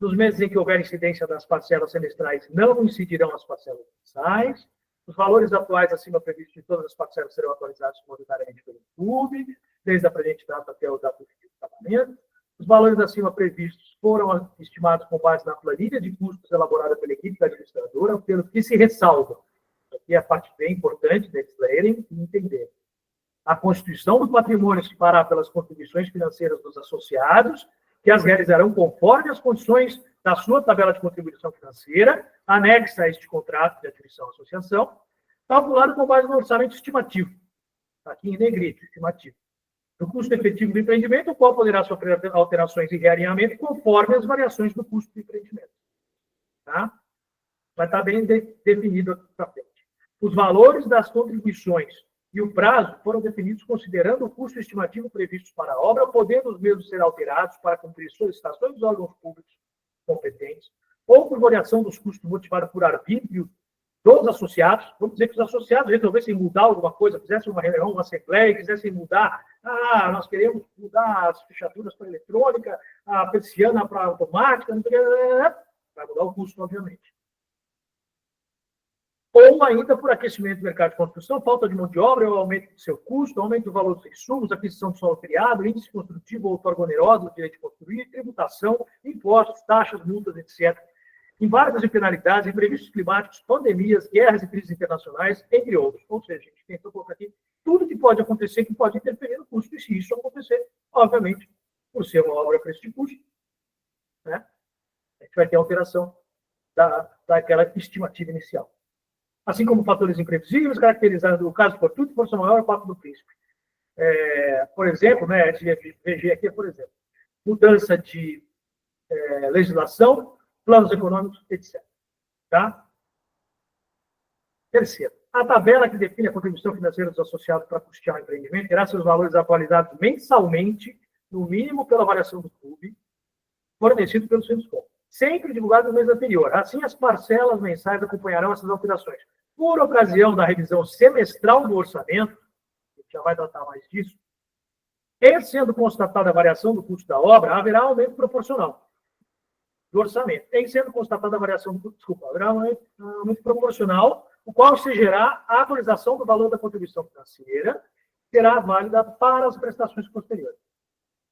Nos meses em que houver incidência das parcelas semestrais, não incidirão as parcelas mensais. Os valores atuais acima previstos de todas as parcelas serão atualizados monetariamente pelo CUB, desde a presente data até o data de pagamento. Os valores acima previstos foram estimados com base na planilha de custos elaborada pela equipe da administradora, pelo que se ressalva. Aqui é a parte bem importante deles lerem e entenderem. A constituição do patrimônio se fará pelas contribuições financeiras dos associados, que as realizarão conforme as condições da sua tabela de contribuição financeira, anexa a este contrato de admissão à associação, calculado com base no orçamento estimativo. Aqui em negrito, estimativo. Do custo efetivo do empreendimento, o qual poderá sofrer alterações e realinhamento conforme as variações do custo do empreendimento. Tá? Vai estar bem definido aqui para frente. Os valores das contribuições e o prazo foram definidos considerando o custo estimativo previsto para a obra, podendo os mesmos ser alterados para cumprir solicitações dos órgãos públicos competentes, ou por variação dos custos motivada por arbítrio dos associados. Vamos dizer que os associados resolvessem mudar alguma coisa, fizessem uma reunião, uma assembleia, quisessem mudar, nós queremos mudar as fechaduras para eletrônica, a persiana para automática, não sei o que, vai mudar o custo, obviamente. Ou ainda por aquecimento do mercado de construção, falta de mão de obra, ou aumento do seu custo, aumento do valor dos insumos, aquisição de solo criado, índice construtivo ou outorga onerosa do direito de construir, tributação, impostos, taxas, multas, etc. em várias penalidades, imprevistos climáticos, pandemias, guerras e crises internacionais, entre outros. Ou seja, a gente tentou colocar aqui tudo que pode acontecer, que pode interferir no custo, e se isso acontecer, obviamente, por ser uma obra a preço de custo, né, a gente vai ter alteração daquela estimativa inicial. Assim como fatores imprevisíveis, caracterizando o caso fortuito, força maior, o fato do príncipe. Por exemplo, né, VG aqui, por exemplo, mudança de legislação, planos econômicos, etc. Tá? Terceiro, a tabela que define a contribuição financeira dos associados para custear o empreendimento terá seus valores atualizados mensalmente, no mínimo pela variação do clube, fornecido pelo Sinduscom, sempre divulgado no mês anterior. Assim, as parcelas mensais acompanharão essas alterações. Por ocasião da revisão semestral do orçamento, a gente já vai tratar mais disso, e sendo constatada a variação do custo da obra, haverá aumento proporcional do orçamento. Em sendo constatada a variação do custo, haverá aumento proporcional, o qual exigirá a atualização do valor da contribuição financeira, será válida para as prestações posteriores,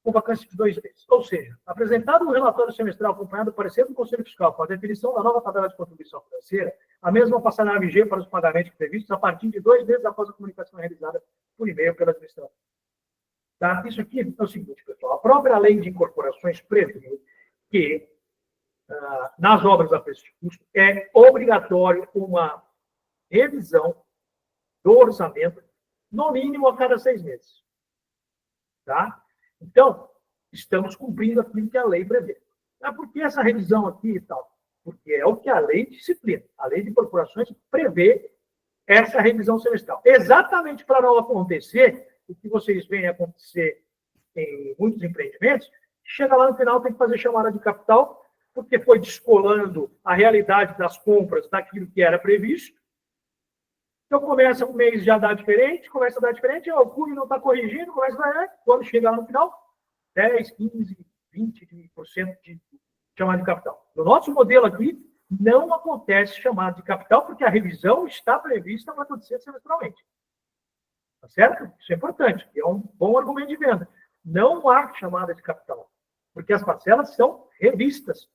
com vacância de 2 meses. Ou seja, apresentado o relatório semestral acompanhado do parecer do Conselho Fiscal com a definição da nova tabela de contribuição financeira, a mesma passará a viger para os pagamentos previstos a partir de 2 meses após a comunicação realizada por e-mail pela administração. Tá? Isso aqui é o seguinte, pessoal. A própria lei de incorporações prevê que, nas obras a preço de custo, é obrigatório uma revisão do orçamento, no mínimo a cada 6 meses. Tá? Então, estamos cumprindo aquilo que a lei prevê. Por que essa revisão aqui e tal? Porque é o que a lei disciplina. A lei de incorporações prevê essa revisão semestral. Exatamente para não acontecer o que vocês veem acontecer em muitos empreendimentos, chega lá no final, tem que fazer chamada de capital, porque foi descolando a realidade das compras daquilo que era previsto. Então, começa um mês já dá diferente, começa a dar diferente, o CURI não está corrigindo, começa a dar, quando chega lá no final, 10, 15, 20% de chamada de capital. No nosso modelo aqui, não acontece chamada de capital, porque a revisão está prevista para acontecer semestralmente. Tá certo? Isso é importante, é um bom argumento de venda. Não há chamada de capital, porque as parcelas são revistas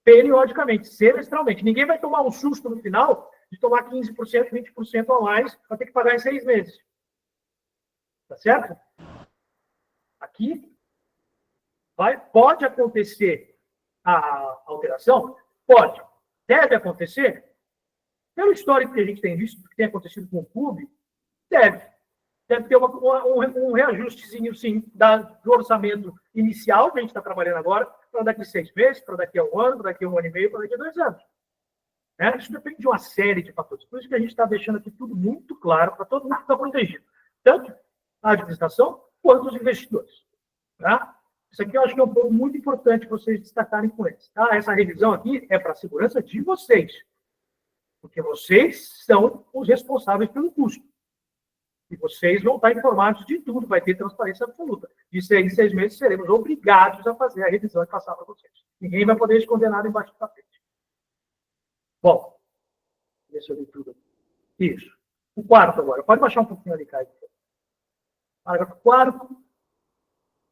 periodicamente, semestralmente. Ninguém vai tomar um susto no final de tomar 15%, 20% a mais para ter que pagar em 6 meses. Tá certo? Aqui pode acontecer a alteração? Pode. Deve acontecer? Pelo histórico que a gente tem visto, que tem acontecido com o clube, deve ter um reajustezinho, sim, do orçamento inicial, que a gente está trabalhando agora, para daqui a 6 meses, para daqui a 1 ano, para daqui a 1 ano e meio, para daqui a 2 anos. Isso depende de uma série de fatores. Por isso que a gente está deixando aqui tudo muito claro para todo mundo que está protegido. Tanto a administração quanto os investidores. Tá? Isso aqui eu acho que é um ponto muito importante vocês destacarem com eles. Tá? Essa revisão aqui é para a segurança de vocês. Porque vocês são os responsáveis pelo custo. E vocês vão estar informados de tudo, vai ter transparência absoluta. De 6 em 6 meses, seremos obrigados a fazer a revisão e passar para vocês. Ninguém vai poder esconder nada embaixo do tapete. Bom, deixa eu ver tudo. Isso. O quarto agora. Pode baixar um pouquinho ali, Caio. Parágrafo 4º.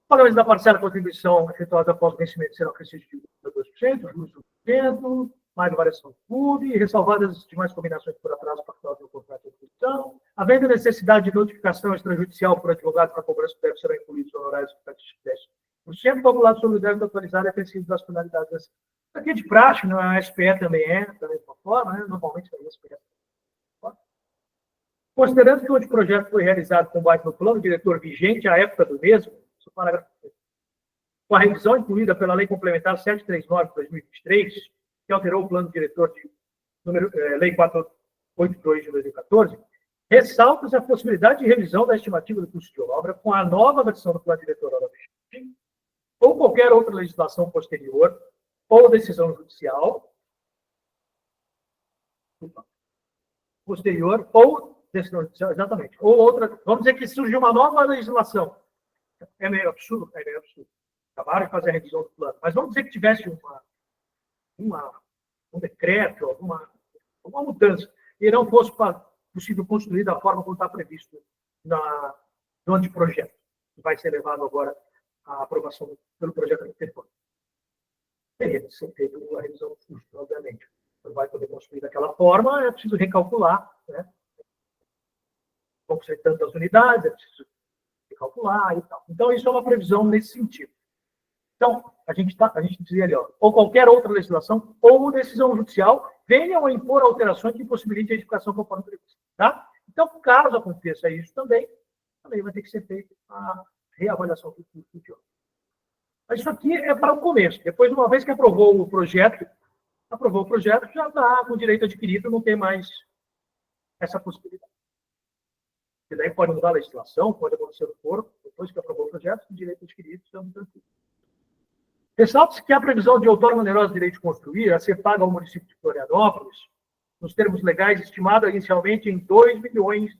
Pagamentos da parcela de contribuição efetuada após o vencimento serão acrescidos de 2%, juros do 1%, mais variação do clube, ressalvadas as demais combinações por atraso pactual do contrato de contribuição. Havendo necessidade de notificação extrajudicial por advogado para cobrança do débito, serão incluídos honorários de 10%, calculado sobre o débito atualizado e acrescido das penalidades. Isso aqui é de praxe, não é? A SPE também é, da mesma forma, né? Normalmente é a SPE. Considerando que o anteprojeto foi realizado com base no plano diretor vigente à época do mesmo, com a revisão incluída pela Lei Complementar 739 de 2023, que alterou o plano diretor de Lei 482 de 2014, ressalta-se a possibilidade de revisão da estimativa do custo de obra com a nova versão do plano diretor ou qualquer outra legislação posterior ou decisão judicial posterior ou decisão judicial, exatamente, ou outra, vamos dizer que surgiu uma nova legislação. É meio absurdo, é meio absurdo. Acabaram de fazer a revisão do plano, mas vamos dizer que tivesse um decreto, alguma mudança, e não fosse possível construir da forma como está previsto no anteprojeto, que vai ser levado agora à aprovação pelo projeto arquitetônico. teria que ser feita uma revisão do custo, obviamente. Não vai poder construir daquela forma, é preciso recalcular, né? Vão ser tantas unidades, é preciso recalcular e tal. Então, isso é uma previsão nesse sentido. Então, a gente dizia ali, ó, ou qualquer outra legislação ou decisão judicial venham a impor alterações que possibilitem a edificação conforme previsto. Tá? Então, caso aconteça isso também vai ter que ser feita a reavaliação do custo de obra. Mas isso aqui é para o começo. Depois, uma vez que aprovou o projeto, já está com direito adquirido, não tem mais essa possibilidade. E daí pode mudar a legislação, pode acontecer o foro, depois que aprovou o projeto, com direito adquirido, estamos tranquilos. Ressalta-se que a previsão de outorga onerosa de direito de construir a ser paga ao município de Florianópolis, nos termos legais, estimada inicialmente em R$ 2 milhões,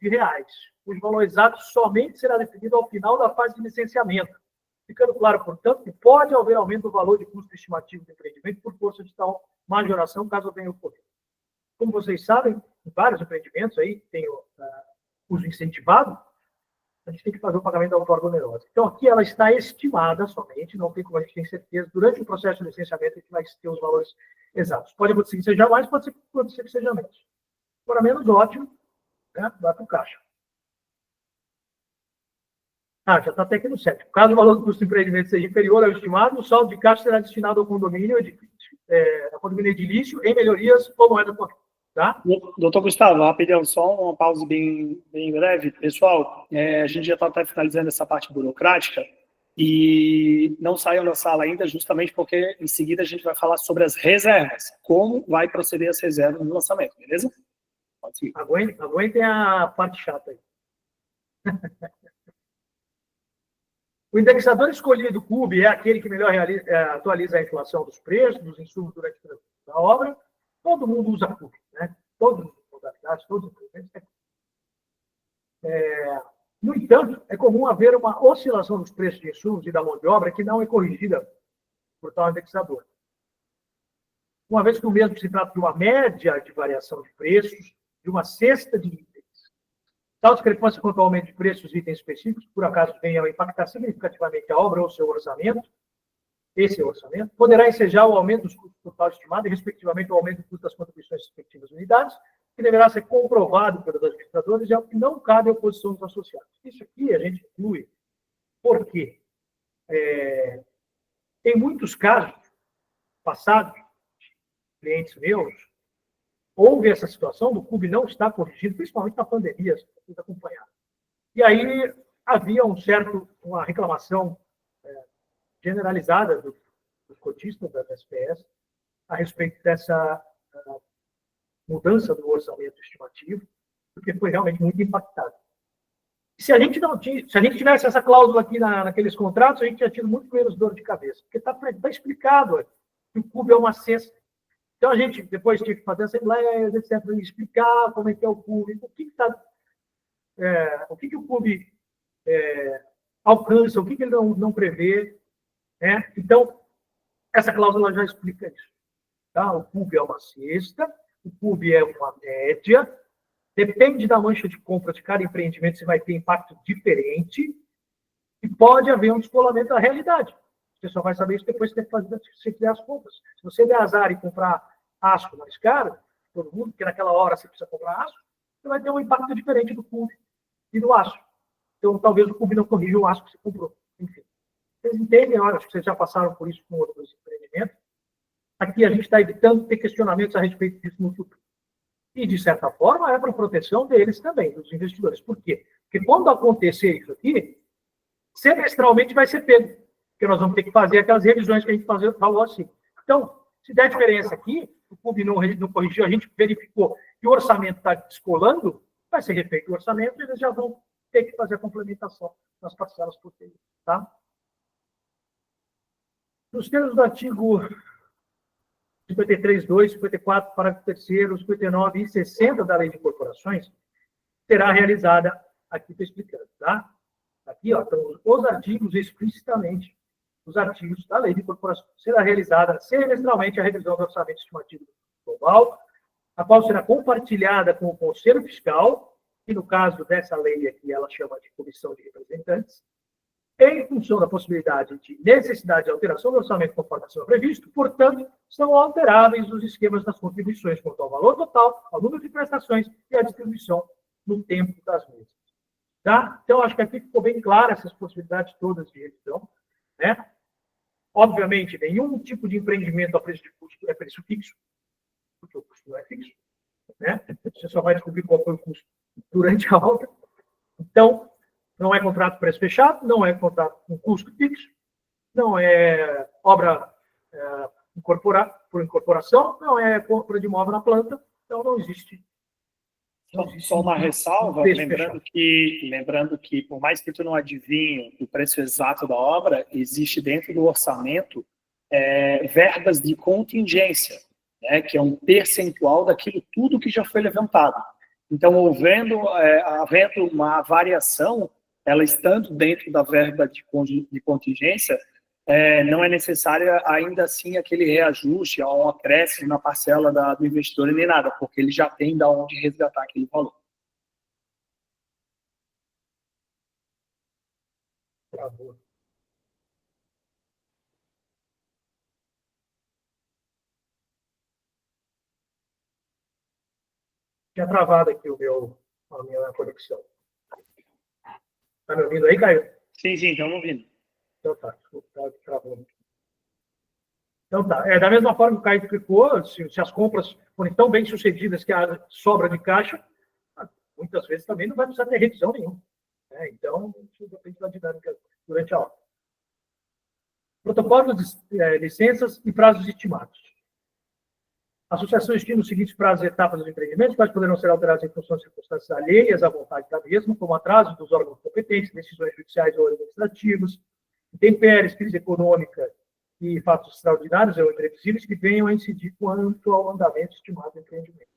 cujo valor exato somente será definido ao final da fase de licenciamento, ficando claro, portanto, que pode haver aumento do valor de custo estimativo do empreendimento por força de tal majoração, caso venha ocorrer. Como vocês sabem, em vários empreendimentos aí tem o uso incentivado, a gente tem que fazer o pagamento da outorga onerosa. Então, aqui ela está estimada somente, não tem como a gente ter certeza. Durante o processo de licenciamento, a gente vai ter os valores exatos. Pode acontecer que seja mais, pode acontecer que seja menos. Para menos, ótimo, né? Vai para o caixa. Já está até aqui no 7. Caso o valor do custo do empreendimento seja inferior ao estimado, o saldo de caixa será destinado ao condomínio edilício em melhorias ou moeda corrente. Tá? Doutor Gustavo, rapidão, só uma pausa bem breve. Pessoal, a gente já está até finalizando essa parte burocrática e não saiam da sala ainda, justamente porque em seguida a gente vai falar sobre as reservas, como vai proceder as reservas no lançamento, beleza? Pode seguir. Aguentem a parte chata aí. O indexador escolhido do CUB é aquele que melhor atualiza a inflação dos preços, dos insumos durante a obra. Todo mundo usa CUB, né? Todas as modalidades, todos os empreendimentos. No entanto, é comum haver uma oscilação dos preços de insumos e da mão de obra que não é corrigida por tal indexador. Uma vez que o mesmo se trata de uma média de variação de preços, de uma cesta de itens. Tal discrepância quanto ao aumento de preços de itens específicos, por acaso venham a impactar significativamente a obra ou seu orçamento, poderá ensejar o aumento dos custos totais estimados e, respectivamente, o aumento do custo das contribuições das respectivas unidades, que deverá ser comprovado pelos administradores e é o que não cabe à oposição dos associados. Isso aqui a gente inclui porque, em muitos casos passados, clientes meus, houve essa situação do CUB não estar corrigido, principalmente na pandemia, vocês acompanharam. E aí havia uma reclamação generalizada dos cotistas da SPS a respeito dessa mudança do orçamento estimativo, porque foi realmente muito impactado. E se a gente tivesse essa cláusula aqui naqueles contratos, a gente tinha tido muito menos dor de cabeça, porque está explicado que o CUB é uma cesta. Então, a gente depois tinha que fazer assembleias, etc., e explicar como é que é o CUB, o que o CUB alcança, o que ele não prevê. Né? Então, essa cláusula já explica isso. Tá? O CUB é uma cesta, o CUB é uma média, depende da mancha de compra de cada empreendimento, se vai ter impacto diferente, e pode haver um descolamento da realidade. Você só vai saber isso depois que você fizer as compras. Se você der azar e comprar aço mais caro, todo mundo, porque naquela hora você precisa comprar aço, você vai ter um impacto diferente do CUB e do aço. Então, talvez o CUB não corrija o aço que você comprou. Enfim. Vocês entendem? Acho que vocês já passaram por isso com outros empreendimentos. Aqui a gente está evitando ter questionamentos a respeito disso no futuro. E, de certa forma, é para a proteção deles também, dos investidores. Por quê? Porque quando acontecer isso aqui, semestralmente vai ser pego. Porque nós vamos ter que fazer aquelas revisões que a gente falou assim. Então, se der diferença aqui, o CUB não corrigiu, a gente verificou que o orçamento está descolando, vai ser refeito o orçamento e eles já vão ter que fazer a complementação nas parcelas por período. Tá? Nos termos do artigo 53.2, 54, parágrafo 3º, 59 e 60 da Lei de Corporações, será realizada, aqui estou explicando, tá? Aqui, estão os artigos explicitamente, os artigos da Lei de Corporações. Será realizada semestralmente a revisão do orçamento estimativo global, a qual será compartilhada com o Conselho Fiscal, que no caso dessa lei aqui, ela chama de Comissão de Representantes, em função da possibilidade de necessidade de alteração do orçamento conforme acima previsto, portanto, são alteráveis os esquemas das contribuições quanto ao valor total, ao número de prestações e à distribuição no tempo das mesmas. Tá? Então, acho que aqui ficou bem claro essas possibilidades todas de revisão, né? Obviamente, nenhum tipo de empreendimento a preço de custo é preço fixo, porque o custo não é fixo, né? Você só vai descobrir qual foi o custo durante a obra. Então, não é contrato de preço fechado, não é contrato com custo fixo, não é obra por incorporação, não é compra de imóvel na planta, então não existe. Só uma ressalva, lembrando que, por mais que tu não adivinhe o preço exato da obra, existe dentro do orçamento verbas de contingência, né, que é um percentual daquilo tudo que já foi levantado. Então, havendo uma variação, ela estando dentro da verba de contingência, não é necessário ainda assim aquele reajuste ou um acréscimo na parcela do investidor nem nada, porque ele já tem de onde resgatar aquele valor. Tinha travado aqui a minha conexão. Está me ouvindo aí, Caio? Sim, estamos ouvindo. Então tá, desculpa, travou. Então tá, da mesma forma que o Caio explicou, se as compras forem tão bem sucedidas que a sobra de caixa, muitas vezes também não vai precisar ter revisão nenhuma. Então, isso depende da dinâmica durante a obra. Protocolo de licenças e prazos estimados. A associação estima os seguintes prazos e etapas dos empreendimentos, quais poderão ser alterados em função de circunstâncias alheias à vontade da mesma, como atraso dos órgãos competentes, decisões judiciais ou administrativas, intempéries, crise econômica e fatos extraordinários ou imprevisíveis que venham a incidir quanto ao andamento estimado do empreendimento.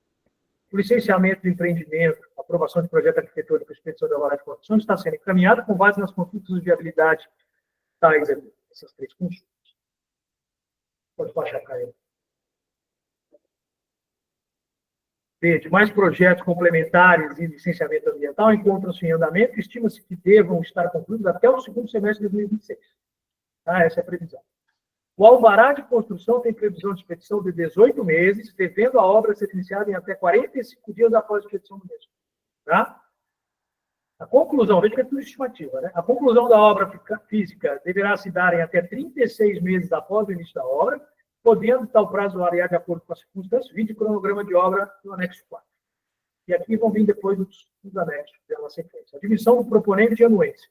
O licenciamento do empreendimento, aprovação de projeto arquitetônico e expedição de alvará de construção está sendo encaminhado com base nas consultas de viabilidade tais essas três consultas. Pode baixar, Caio. B. Demais projetos complementares e licenciamento ambiental encontram-se em andamento e estima-se que devam estar concluídos até o segundo semestre de 2026. Essa é a previsão. O alvará de construção tem previsão de expedição de 18 meses, devendo a obra ser iniciada em até 45 dias após a expedição do mesmo. Tá? A conclusão, veja que é tudo estimativa, né? A conclusão da obra física deverá se dar em até 36 meses após o início da obra, podendo tal prazo variar de acordo com as circunstâncias, vídeo cronograma de obra no anexo 4. E aqui vão vir depois os anexos dela sequência. A admissão do proponente de anuência.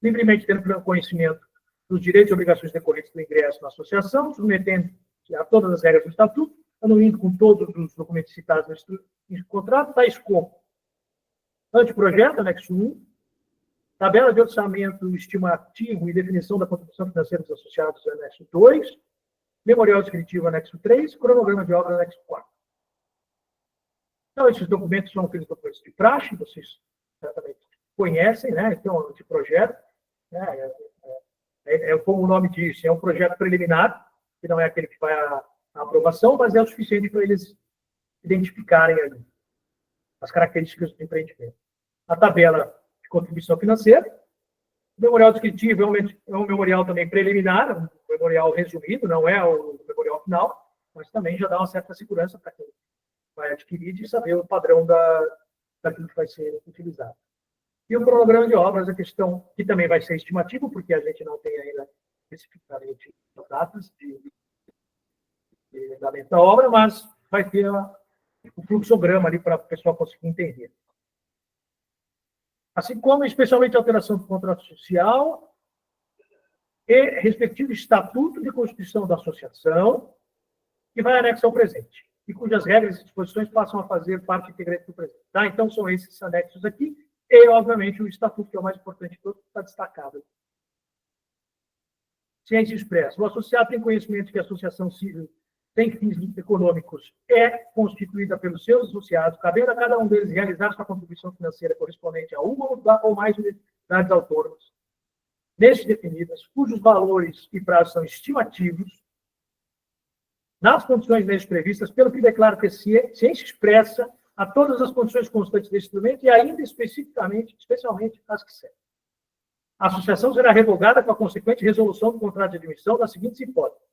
Livremente tendo pleno conhecimento dos direitos e obrigações decorrentes do ingresso na associação, submetendo a todas as regras do estatuto, anuindo com todos os documentos citados no contrato, tais como anteprojeto, anexo 1, tabela de orçamento estimativo e definição da contribuição financeira dos associados, anexo 2, memorial descritivo, anexo 3, cronograma de obra, anexo 4. Então, esses documentos são aqueles documentos de praxe, vocês certamente conhecem, né? Então, o anteprojeto, né? Como o nome diz, é um projeto preliminar, que não é aquele que vai à aprovação, mas é o suficiente para eles identificarem ali as características do empreendimento. A tabela de contribuição financeira. O memorial descritivo é um memorial também preliminar, um memorial resumido, não é o memorial final, mas também já dá uma certa segurança para quem vai adquirir de saber o padrão daquilo que vai ser utilizado. E o cronograma de obras, a questão que também vai ser estimativo, porque a gente não tem ainda especificamente as datas de andamento da obra, mas vai ter o fluxograma ali para o pessoal conseguir entender. Assim como, especialmente, a alteração do contrato social e respectivo estatuto de constituição da associação, que vai anexo ao presente, e cujas regras e disposições passam a fazer parte integrante do presente. Tá? Então, são esses anexos aqui, e, obviamente, o estatuto, que é o mais importante de todos, está destacado. Ciência expressa. O associado tem conhecimento que a associação civil tem fins econômicos, é constituída pelos seus associados, cabendo a cada um deles realizar sua contribuição financeira correspondente a uma ou mais unidades autônomas, nestes definidas, cujos valores e prazos são estimativos, nas condições neles previstas, pelo que declara ter ciência expressa a todas as condições constantes desse instrumento e ainda especialmente as que servem. A associação será revogada com a consequente resolução do contrato de admissão das seguintes hipóteses: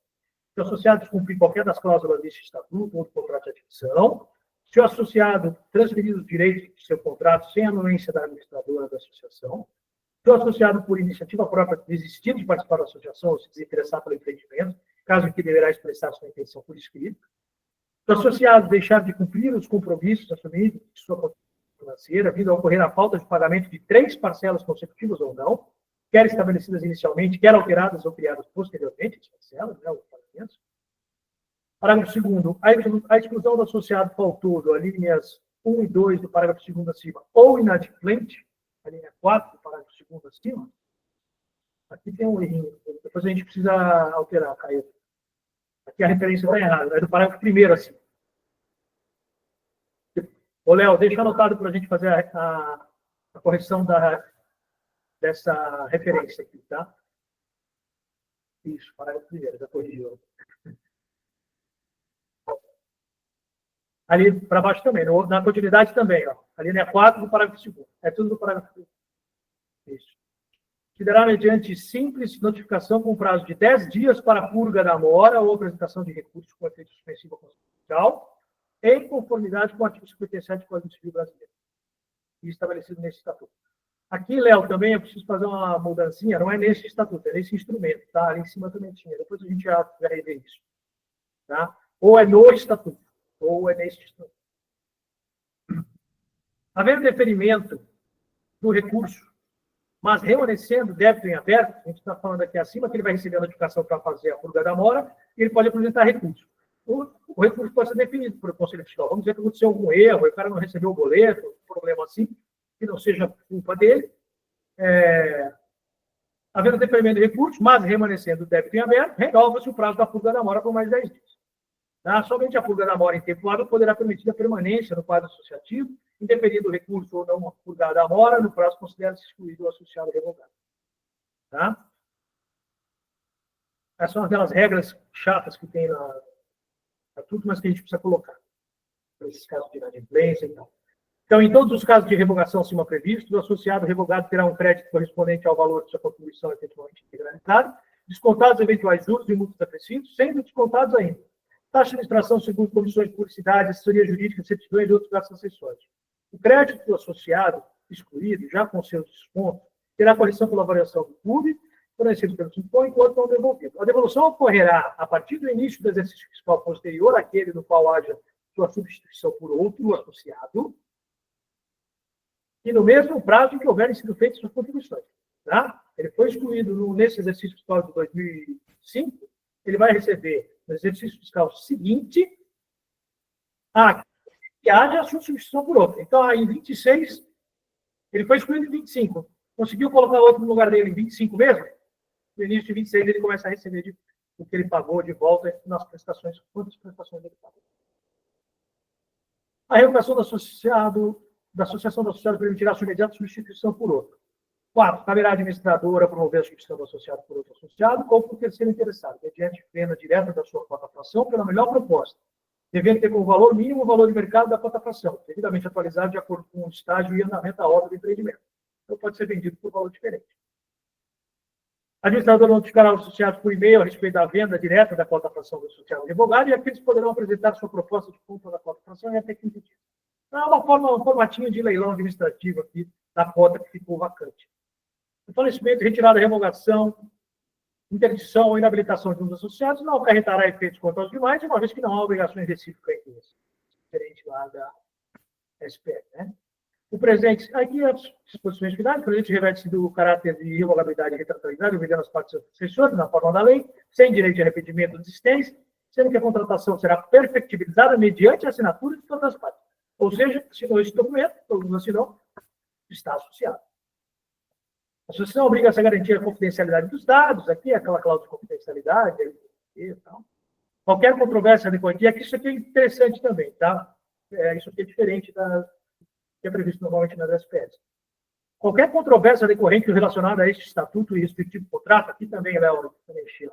se o associado descumprir qualquer das cláusulas deste estatuto ou do contrato de admissão, se o associado transferir os direitos de seu contrato sem anuência da administradora da associação, se o associado, por iniciativa própria, desistir de participar da associação ou se desinteressar pelo empreendimento, caso em que deverá expressar sua intenção por escrito, se o associado deixar de cumprir os compromissos assumidos de sua conta financeira, vindo a ocorrer a falta de pagamento de 3 parcelas consecutivas ou não, quer estabelecidas inicialmente, quer alteradas ou criadas posteriormente, as parcelas, né, os pagamentos. Parágrafo 2º. A exclusão do associado faltoso, as linhas 1 e 2 do parágrafo 2º acima, ou inadimplente, a linha 4 do parágrafo 2º acima. Aqui tem um errinho. Depois a gente precisa alterar, Caio. Aqui a referência está errada. É do parágrafo 1º acima. Ô, Léo, deixa anotado para a gente fazer a correção dessa referência aqui, tá? Isso, parágrafo 1º, já corrigiu. Ali para baixo também, na continuidade também, ó. A linha 4 do parágrafo 2º. É tudo do parágrafo 2º. Isso. Considerar mediante simples notificação com prazo de 10 dias para a purga da mora ou apresentação de recursos com efeito suspensivo constitucional, em conformidade com o artigo 57 do Código Civil Brasileiro, e estabelecido nesse estatuto. Aqui, Léo, também eu preciso fazer uma mudancinha, não é nesse estatuto, é nesse instrumento, tá? Ali em cima também tinha, depois a gente já revê isso, tá? Ou é no estatuto, ou é nesse estatuto. Havendo deferimento do recurso, mas remanescendo débito em aberto, a gente está falando aqui acima que ele vai receber a notificação para fazer a purga da mora, e ele pode apresentar recurso. O recurso pode ser definido por Conselho Fiscal. Vamos dizer que aconteceu algum erro, o cara não recebeu o boleto, um problema assim, que não seja culpa dele. Havendo deferimento de recurso, mas remanescendo o débito em aberto, renova-se o prazo da purga da mora por mais 10 dias. Tá? Somente a purga da mora em tempo hábil poderá permitir a permanência no quadro associativo, independente do recurso ou não purgada da mora, no prazo considera-se excluído o associado revogado. Tá? Essas são aquelas regras chatas que tem na tudo, mas que a gente precisa colocar. Para esses casos de inadimplência e tal. Então, em todos os casos de revogação acima previstos, o associado revogado terá um crédito correspondente ao valor de sua contribuição efetivamente integralizada, descontados eventuais juros e multas acrescidos, sendo descontados ainda taxa de administração, segundo comissões de publicidade, assessoria jurídica, certidões e outros gastos acessórios. O crédito do associado excluído, já com seus descontos, terá correção pela variação do clube, fornecido pelo SINCOM, enquanto não devolvido. A devolução ocorrerá a partir do início do exercício fiscal posterior àquele no qual haja sua substituição por outro associado, e no mesmo prazo em que houverem sido feitas suas contribuições. Tá? Ele foi excluído nesse exercício fiscal de 2005, ele vai receber no exercício fiscal seguinte que haja a sua substituição por outra. Então, aí, em 26, ele foi excluído em 25. Conseguiu colocar outro no lugar dele em 25 mesmo? No início de 26, ele começa a receber o que ele pagou de volta nas prestações, quantas prestações ele pagou. A revogação da associação do associado permitirá a sua imediata substituição por outro. 4. Caberá à administradora promover a substituição do associado por outro associado ou por terceiro interessado, mediante venda direta da sua cota-fração pela melhor proposta, devendo ter como valor mínimo o valor de mercado da cota-fração, devidamente atualizado de acordo com o estágio e andamento da obra do empreendimento. Então, pode ser vendido por valor diferente. A administradora notificará os associados por e-mail a respeito da venda direta da cota-fração do associado revogado e aqueles poderão apresentar sua proposta de compra da cota-fração em até 15 dias. Então, é um formatinho de leilão administrativo aqui da cota que ficou vacante. O falecimento, retirada, revogação, interdição ou inabilitação de um dos associados não acarretará efeitos contra os demais, uma vez que não há obrigações recíprocas entre eles. Diferente lá da SPR, né? O presente, aqui as disposições finais, o presente reveste-se do caráter de irrevogabilidade e retratoriedade, obedecendo as partes sucessores na forma da lei, sem direito de arrependimento ou desistência, sendo que a contratação será perfectibilizada mediante a assinatura de todas as partes. Ou seja, assinou esse documento, todo mundo assinou, está associado. A associação obriga-se a garantir a confidencialidade dos dados, aqui aquela cláusula de confidencialidade, e tal. Qualquer controvérsia decorrente, aqui isso aqui é interessante também, tá? Isso aqui é diferente da que é previsto normalmente nas SPS. Qualquer controvérsia decorrente relacionada a este estatuto e respectivo contrato, aqui também, Léo, preencheu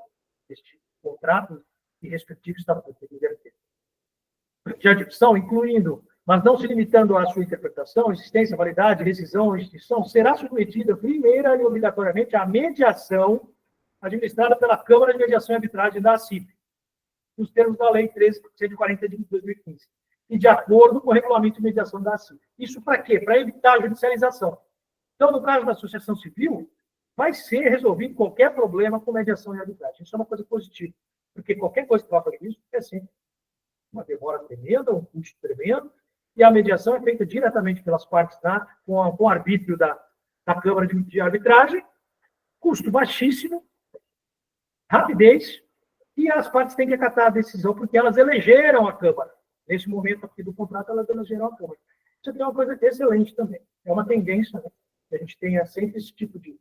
este contrato e respectivo estatuto, de admissão, incluindo mas não se limitando à sua interpretação, existência, validade, rescisão, extinção, será submetida primeira e obrigatoriamente à mediação administrada pela Câmara de Mediação e Arbitragem da ACIP, nos termos da Lei 13.140 de 2015, e de acordo com o regulamento de mediação da ACIP. Isso para quê? Para evitar a judicialização. Então, no caso da associação civil, vai ser resolvido qualquer problema com mediação e arbitragem. Isso é uma coisa positiva, porque qualquer coisa que vá fazer isso é sempre uma demora tremenda, um custo tremendo, e a mediação é feita diretamente pelas partes, com o arbítrio da Câmara de Arbitragem, custo baixíssimo, rapidez, e as partes têm que acatar a decisão, porque elas elegeram a Câmara. Nesse momento aqui do contrato, elas elegeram a Câmara. Isso aqui é uma coisa excelente também. É uma tendência, né, que a gente tenha sempre esse tipo de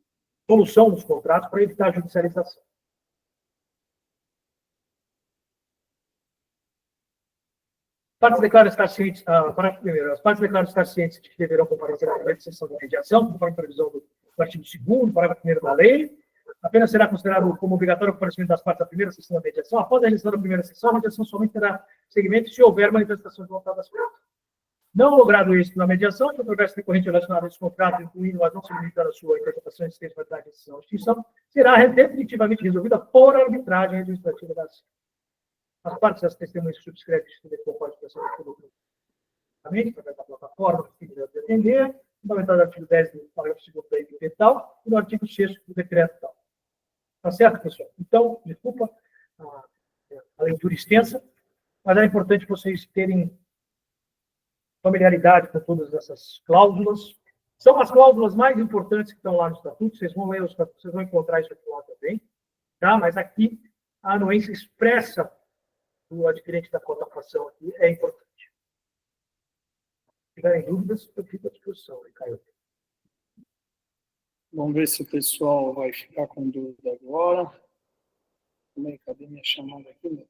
solução nos contratos para evitar a judicialização. As partes declaram estar cientes, parágrafo primeiro, as partes declaram estar cientes de que deverão comparecer à primeira sessão da mediação, conforme a previsão do artigo 2º, parágrafo 1º da lei. Apenas será considerado como obrigatório o comparecimento das partes à primeira sessão da mediação. Após a realização da primeira sessão, a mediação somente terá seguimento se houver manifestação de vontade das partes. Não logrado isso na mediação, a controvérsia decorrente relacionada a esse contrato, incluindo, mas não se limitando à sua interpretação, existência, validade, decisão, extinção, será definitivamente resolvida por arbitragem administrativa da ACIP. As partes das testemunhas que subscrevem o concordo com essa através da plataforma que deve atender, fundamentado no artigo 10 do parágrafo 2º da lei tal, e no artigo 6º do decreto tal. Tá certo, pessoal? Então, desculpa a leitura extensa, mas é importante vocês terem familiaridade com todas essas cláusulas. São as cláusulas mais importantes que estão lá no Estatuto, vocês vão ler o Estatuto, vocês vão encontrar isso aqui lá também, tá? Mas aqui, a anuência expressa do adquirente da cotação aqui é importante. Se tiverem dúvidas, eu fico à disposição, Caio. Vamos ver se o pessoal vai ficar com dúvida agora. Cadê minha chamada aqui?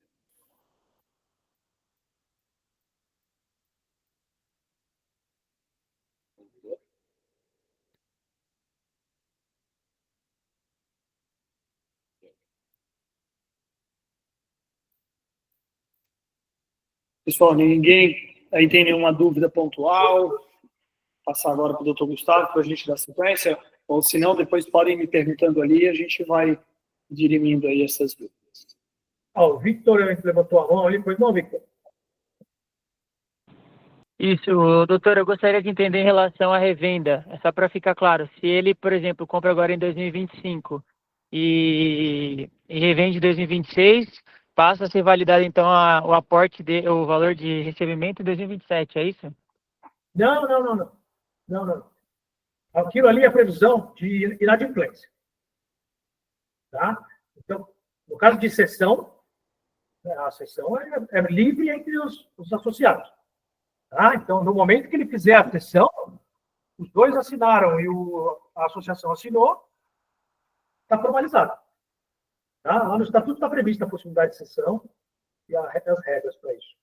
Pessoal, ninguém aí tem nenhuma dúvida pontual? Passar agora para o doutor Gustavo para a gente dar sequência, ou se não, depois podem me perguntando ali e a gente vai dirimindo aí essas dúvidas. O Victor levantou a mão ali, pois não, Victor? Isso, doutor, eu gostaria de entender em relação à revenda, só para ficar claro, se ele, por exemplo, compra agora em 2025 e revende em 2026, passa a ser validado, então, o aporte, o valor de recebimento em 2027, é isso? Não. Aquilo ali é a previsão de inadimplência. Tá? Então, no caso de cessão, a cessão é livre entre os associados. Tá? Então, no momento que ele fizer a cessão, os dois assinaram e a associação assinou, está formalizado. Tá? Lá no Estatuto está prevista a possibilidade de cessão e as regras para isso.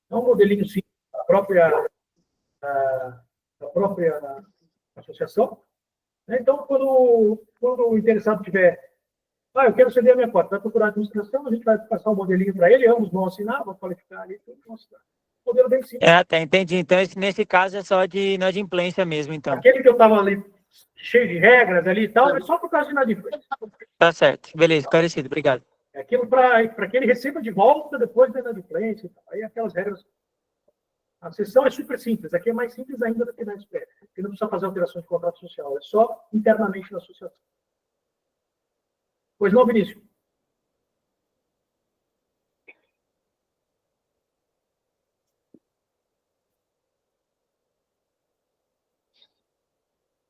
Então, um modelinho simples da própria associação. Então, quando o interessado tiver, eu quero ceder a minha cota, vai procurar a administração, a gente vai passar um modelinho para ele, ambos vão assinar, vão qualificar ali, tudo vão assinar. Modelo bem simples. Tá, entendi. Então, nesse caso, é só de inadimplência mesmo, então. Aquele que eu estava ali, cheio de regras ali e tal, é só por causa de inadimplência. Tá certo. Beleza, esclarecido. Obrigado. É aquilo para que ele receba de volta depois da inadimplência. Aí aquelas regras. A sessão é super simples. Aqui é mais simples ainda do que na SPE. Porque não precisa fazer alterações de contrato social. É só internamente na associação. Pois não, Vinícius?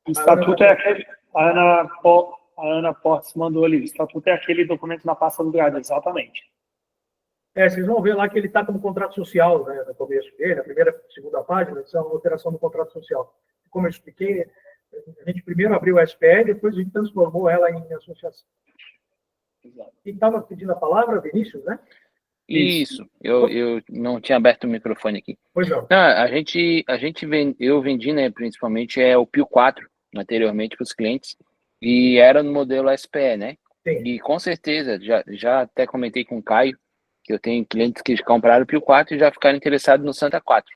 O estatuto é aquele. A Ana Portes mandou ali. O estatuto é aquele documento na pasta do grade, exatamente. Vocês vão ver lá que ele está como contrato social, né, no começo dele, na primeira, segunda página, são alteração do contrato social. Como eu expliquei, a gente primeiro abriu a SPE, depois a gente transformou ela em associação. Exato. E estava pedindo a palavra, Vinícius, né? Isso. Eu não tinha aberto o microfone aqui. Pois não. Eu vendi, né, principalmente, o Pio 4 anteriormente para os clientes, e era no modelo SPE, né? Sim. E com certeza, já até comentei com o Caio, que eu tenho clientes que compraram o Pio 4 e já ficaram interessados no Santa 4.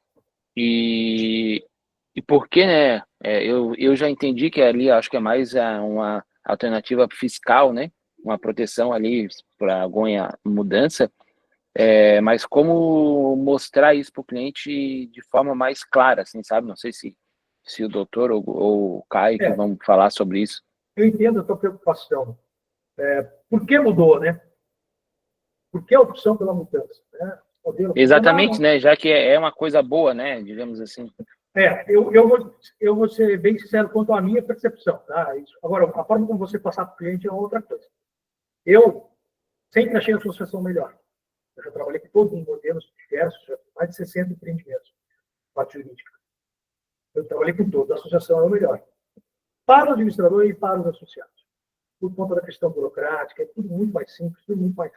E por que, né? Eu já entendi que ali acho que é mais uma alternativa fiscal, né? Uma proteção ali para alguma mudança. Mas como mostrar isso para o cliente de forma mais clara, assim, sabe? Não sei se o doutor ou o Caio que vão falar sobre isso. Eu entendo a tua preocupação. Por que mudou, né? Por que a opção pela mudança? Né? Exatamente, né? Já que é uma coisa boa, né? Digamos assim. Eu vou ser bem sincero quanto à minha percepção. Tá? Agora, a forma como você passar para o cliente é outra coisa. Eu sempre achei a associação melhor. Eu já trabalhei com todos os modelos diversos, já mais de 60 empreendimentos, parte jurídica. Eu trabalhei com todos, a associação é o melhor. Para o administrador e para os associados. Por conta da questão burocrática, é tudo muito mais simples, tudo muito mais.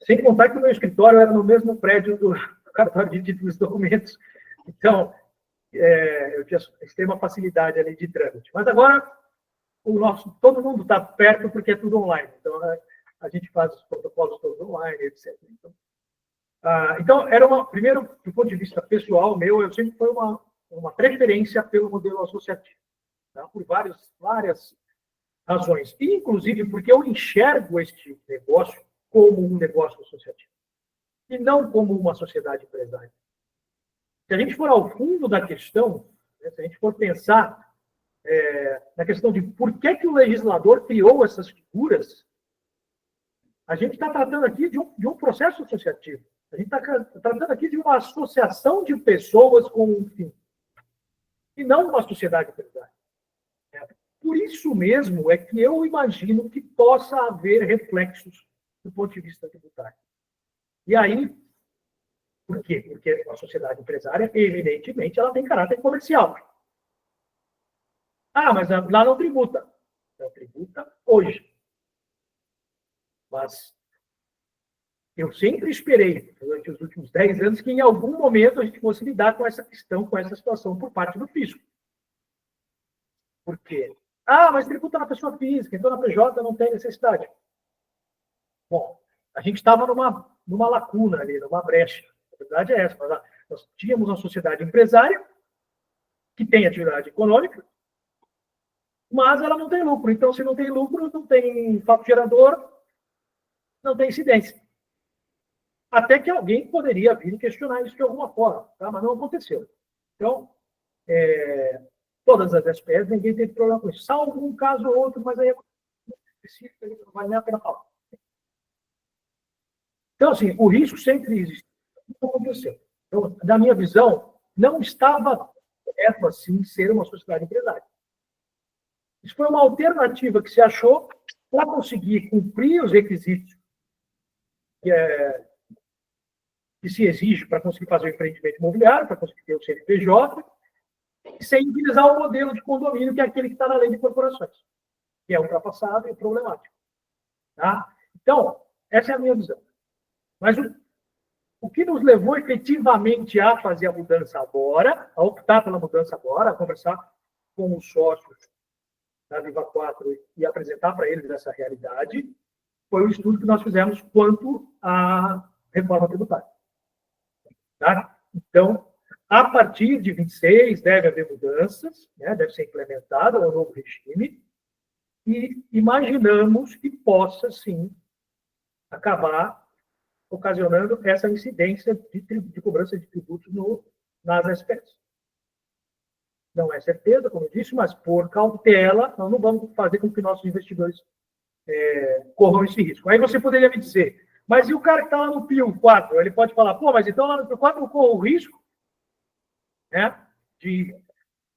Sem contar que o meu escritório era no mesmo prédio do cartório de títulos e documentos. Então, eu tinha extrema facilidade ali de trâmite. Mas agora, todo mundo está perto porque é tudo online. Então, a gente faz os protocolos todos online, etc. Então, primeiro, do ponto de vista pessoal meu, eu sempre foi uma preferência pelo modelo associativo, tá? Por várias razões. Inclusive porque eu enxergo este negócio como um negócio associativo e não como uma sociedade empresária. Se a gente for ao fundo da questão, né, se a gente for pensar na questão de por que o legislador criou essas figuras, a gente está tratando aqui de um processo associativo. A gente está tratando aqui de uma associação de pessoas com um fim, e não uma sociedade empresária. Por isso mesmo é que eu imagino que possa haver reflexos do ponto de vista tributário. E aí, por quê? Porque a sociedade empresária, evidentemente, ela tem caráter comercial. Mas lá não tributa. Não tributa hoje. Mas eu sempre esperei, durante os últimos 10 anos, que em algum momento a gente fosse lidar com essa questão, com essa situação por parte do fisco. Por quê? Mas tributa na pessoa física, então na PJ não tem necessidade. Bom, a gente estava numa lacuna ali, numa brecha. A verdade é essa. Nós tínhamos uma sociedade empresária que tem atividade econômica, mas ela não tem lucro. Então, se não tem lucro, não tem fato gerador, não tem incidência. Até que alguém poderia vir questionar isso de alguma forma, tá? Mas não aconteceu. Então, todas as SPEs, ninguém teve problema com isso. Salvo um caso ou outro, mas aí é específico, não vale nem a pena falar. Então, assim, o risco sempre existe. Não aconteceu. Então, na minha visão, não estava correto, assim, ser uma sociedade empresária. Isso foi uma alternativa que se achou para conseguir cumprir os requisitos que se exige para conseguir fazer o empreendimento imobiliário, para conseguir ter o CNPJ, sem utilizar o modelo de condomínio, que é aquele que está na lei de corporações, que é ultrapassado e problemático. Tá? Então, essa é a minha visão. Mas o que nos levou efetivamente a fazer a mudança agora, a optar pela mudança agora, a conversar com os sócios da Viva 4 e apresentar para eles essa realidade, foi o estudo que nós fizemos quanto à reforma tributária. Tá? Então, a partir de 26, deve haver mudanças, né? Deve ser implementado o novo regime, e imaginamos que possa, sim, acabar ocasionando essa incidência de cobrança de tributos nas SPEs. Não é certeza, como eu disse, mas por cautela, nós não vamos fazer com que nossos investidores corram esse risco. Aí você poderia me dizer, mas e o cara que está lá no PIO 4? Ele pode falar, mas então lá no PIO 4 eu corro o risco, né,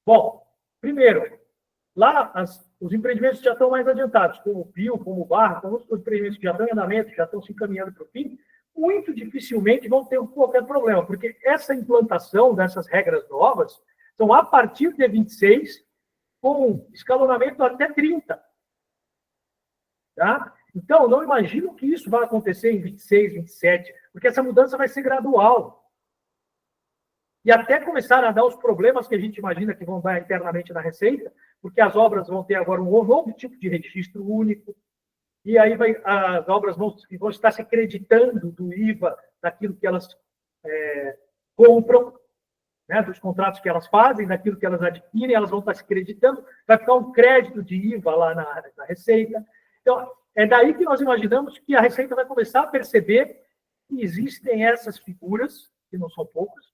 Bom, primeiro, lá os empreendimentos já estão mais adiantados, como o PIO, como o Barra, como os empreendimentos que já estão em andamento, já estão se encaminhando para o fim, muito dificilmente vão ter qualquer problema, porque essa implantação dessas regras novas são a partir de 26, com escalonamento até 30. Tá? Então, não imagino que isso vai acontecer em 26, 27, porque essa mudança vai ser gradual. E até começar a dar os problemas que a gente imagina que vão dar internamente na Receita, porque as obras vão ter agora um novo tipo de registro único, e aí as obras vão estar se acreditando do IVA daquilo que elas compram. né, dos contratos que elas fazem, daquilo que elas adquirem, elas vão estar se creditando, vai ficar um crédito de IVA lá na Receita. Então, é daí que nós imaginamos que a Receita vai começar a perceber que existem essas figuras, que não são poucas,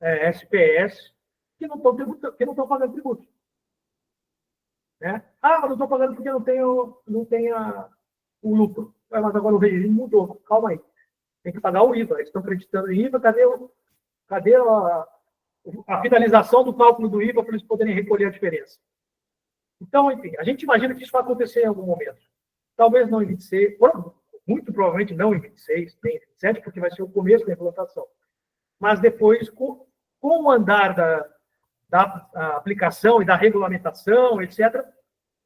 SPS, que não estão pagando tributo. Né? Mas não estou pagando porque não tem o lucro. Mas agora o regime mudou. Calma aí. Tem que pagar o IVA. Eles estão acreditando em IVA. Cadê a finalização do cálculo do IVA para eles poderem recolher a diferença? Então, enfim, a gente imagina que isso vai acontecer em algum momento. Talvez não em 26, muito provavelmente não em 26, nem em 27, porque vai ser o começo da implantação. Mas depois, com o andar da aplicação e da regulamentação, etc.,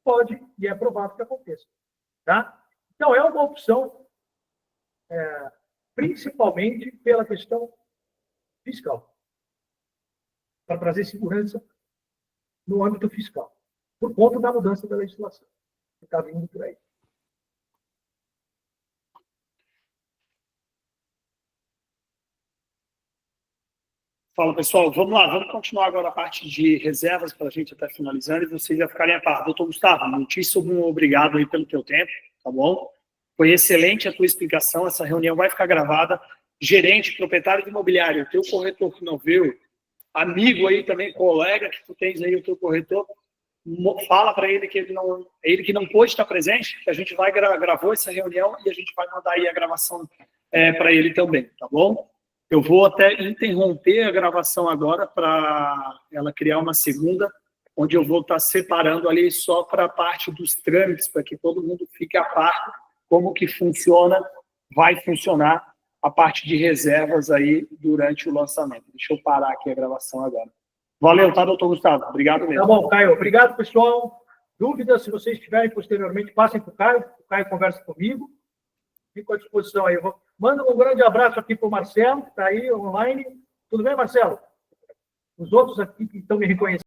pode e é provável que aconteça. Tá? Então, é uma opção, principalmente pela questão fiscal, para trazer segurança no âmbito fiscal, por conta da mudança da legislação que está vindo por aí. Fala, pessoal, vamos lá, vamos continuar agora a parte de reservas para a gente estar finalizando e vocês já ficarem a par. Doutor Gustavo, muitíssimo obrigado aí pelo teu tempo, tá bom? Foi excelente a tua explicação, essa reunião vai ficar gravada. Gerente, proprietário de imobiliário, teu corretor que não viu, amigo aí também, colega que tu tens aí, o teu corretor, fala para ele que ele que não pôde estar presente, que a gente vai gravou essa reunião e a gente vai mandar aí a gravação para ele também, tá bom? Eu vou até interromper a gravação agora para ela criar uma segunda, onde eu vou estar separando ali só para a parte dos trâmites, para que todo mundo fique a par como que vai funcionar a parte de reservas aí durante o lançamento. Deixa eu parar aqui a gravação agora. Valeu, tá, doutor Gustavo? Obrigado mesmo. Tá bom, Caio. Obrigado, pessoal. Dúvidas, se vocês tiverem posteriormente, passem para o Caio conversa comigo. Fico à disposição aí. Manda um grande abraço aqui para o Marcelo, que está aí online. Tudo bem, Marcelo? Os outros aqui que estão me reconhecendo.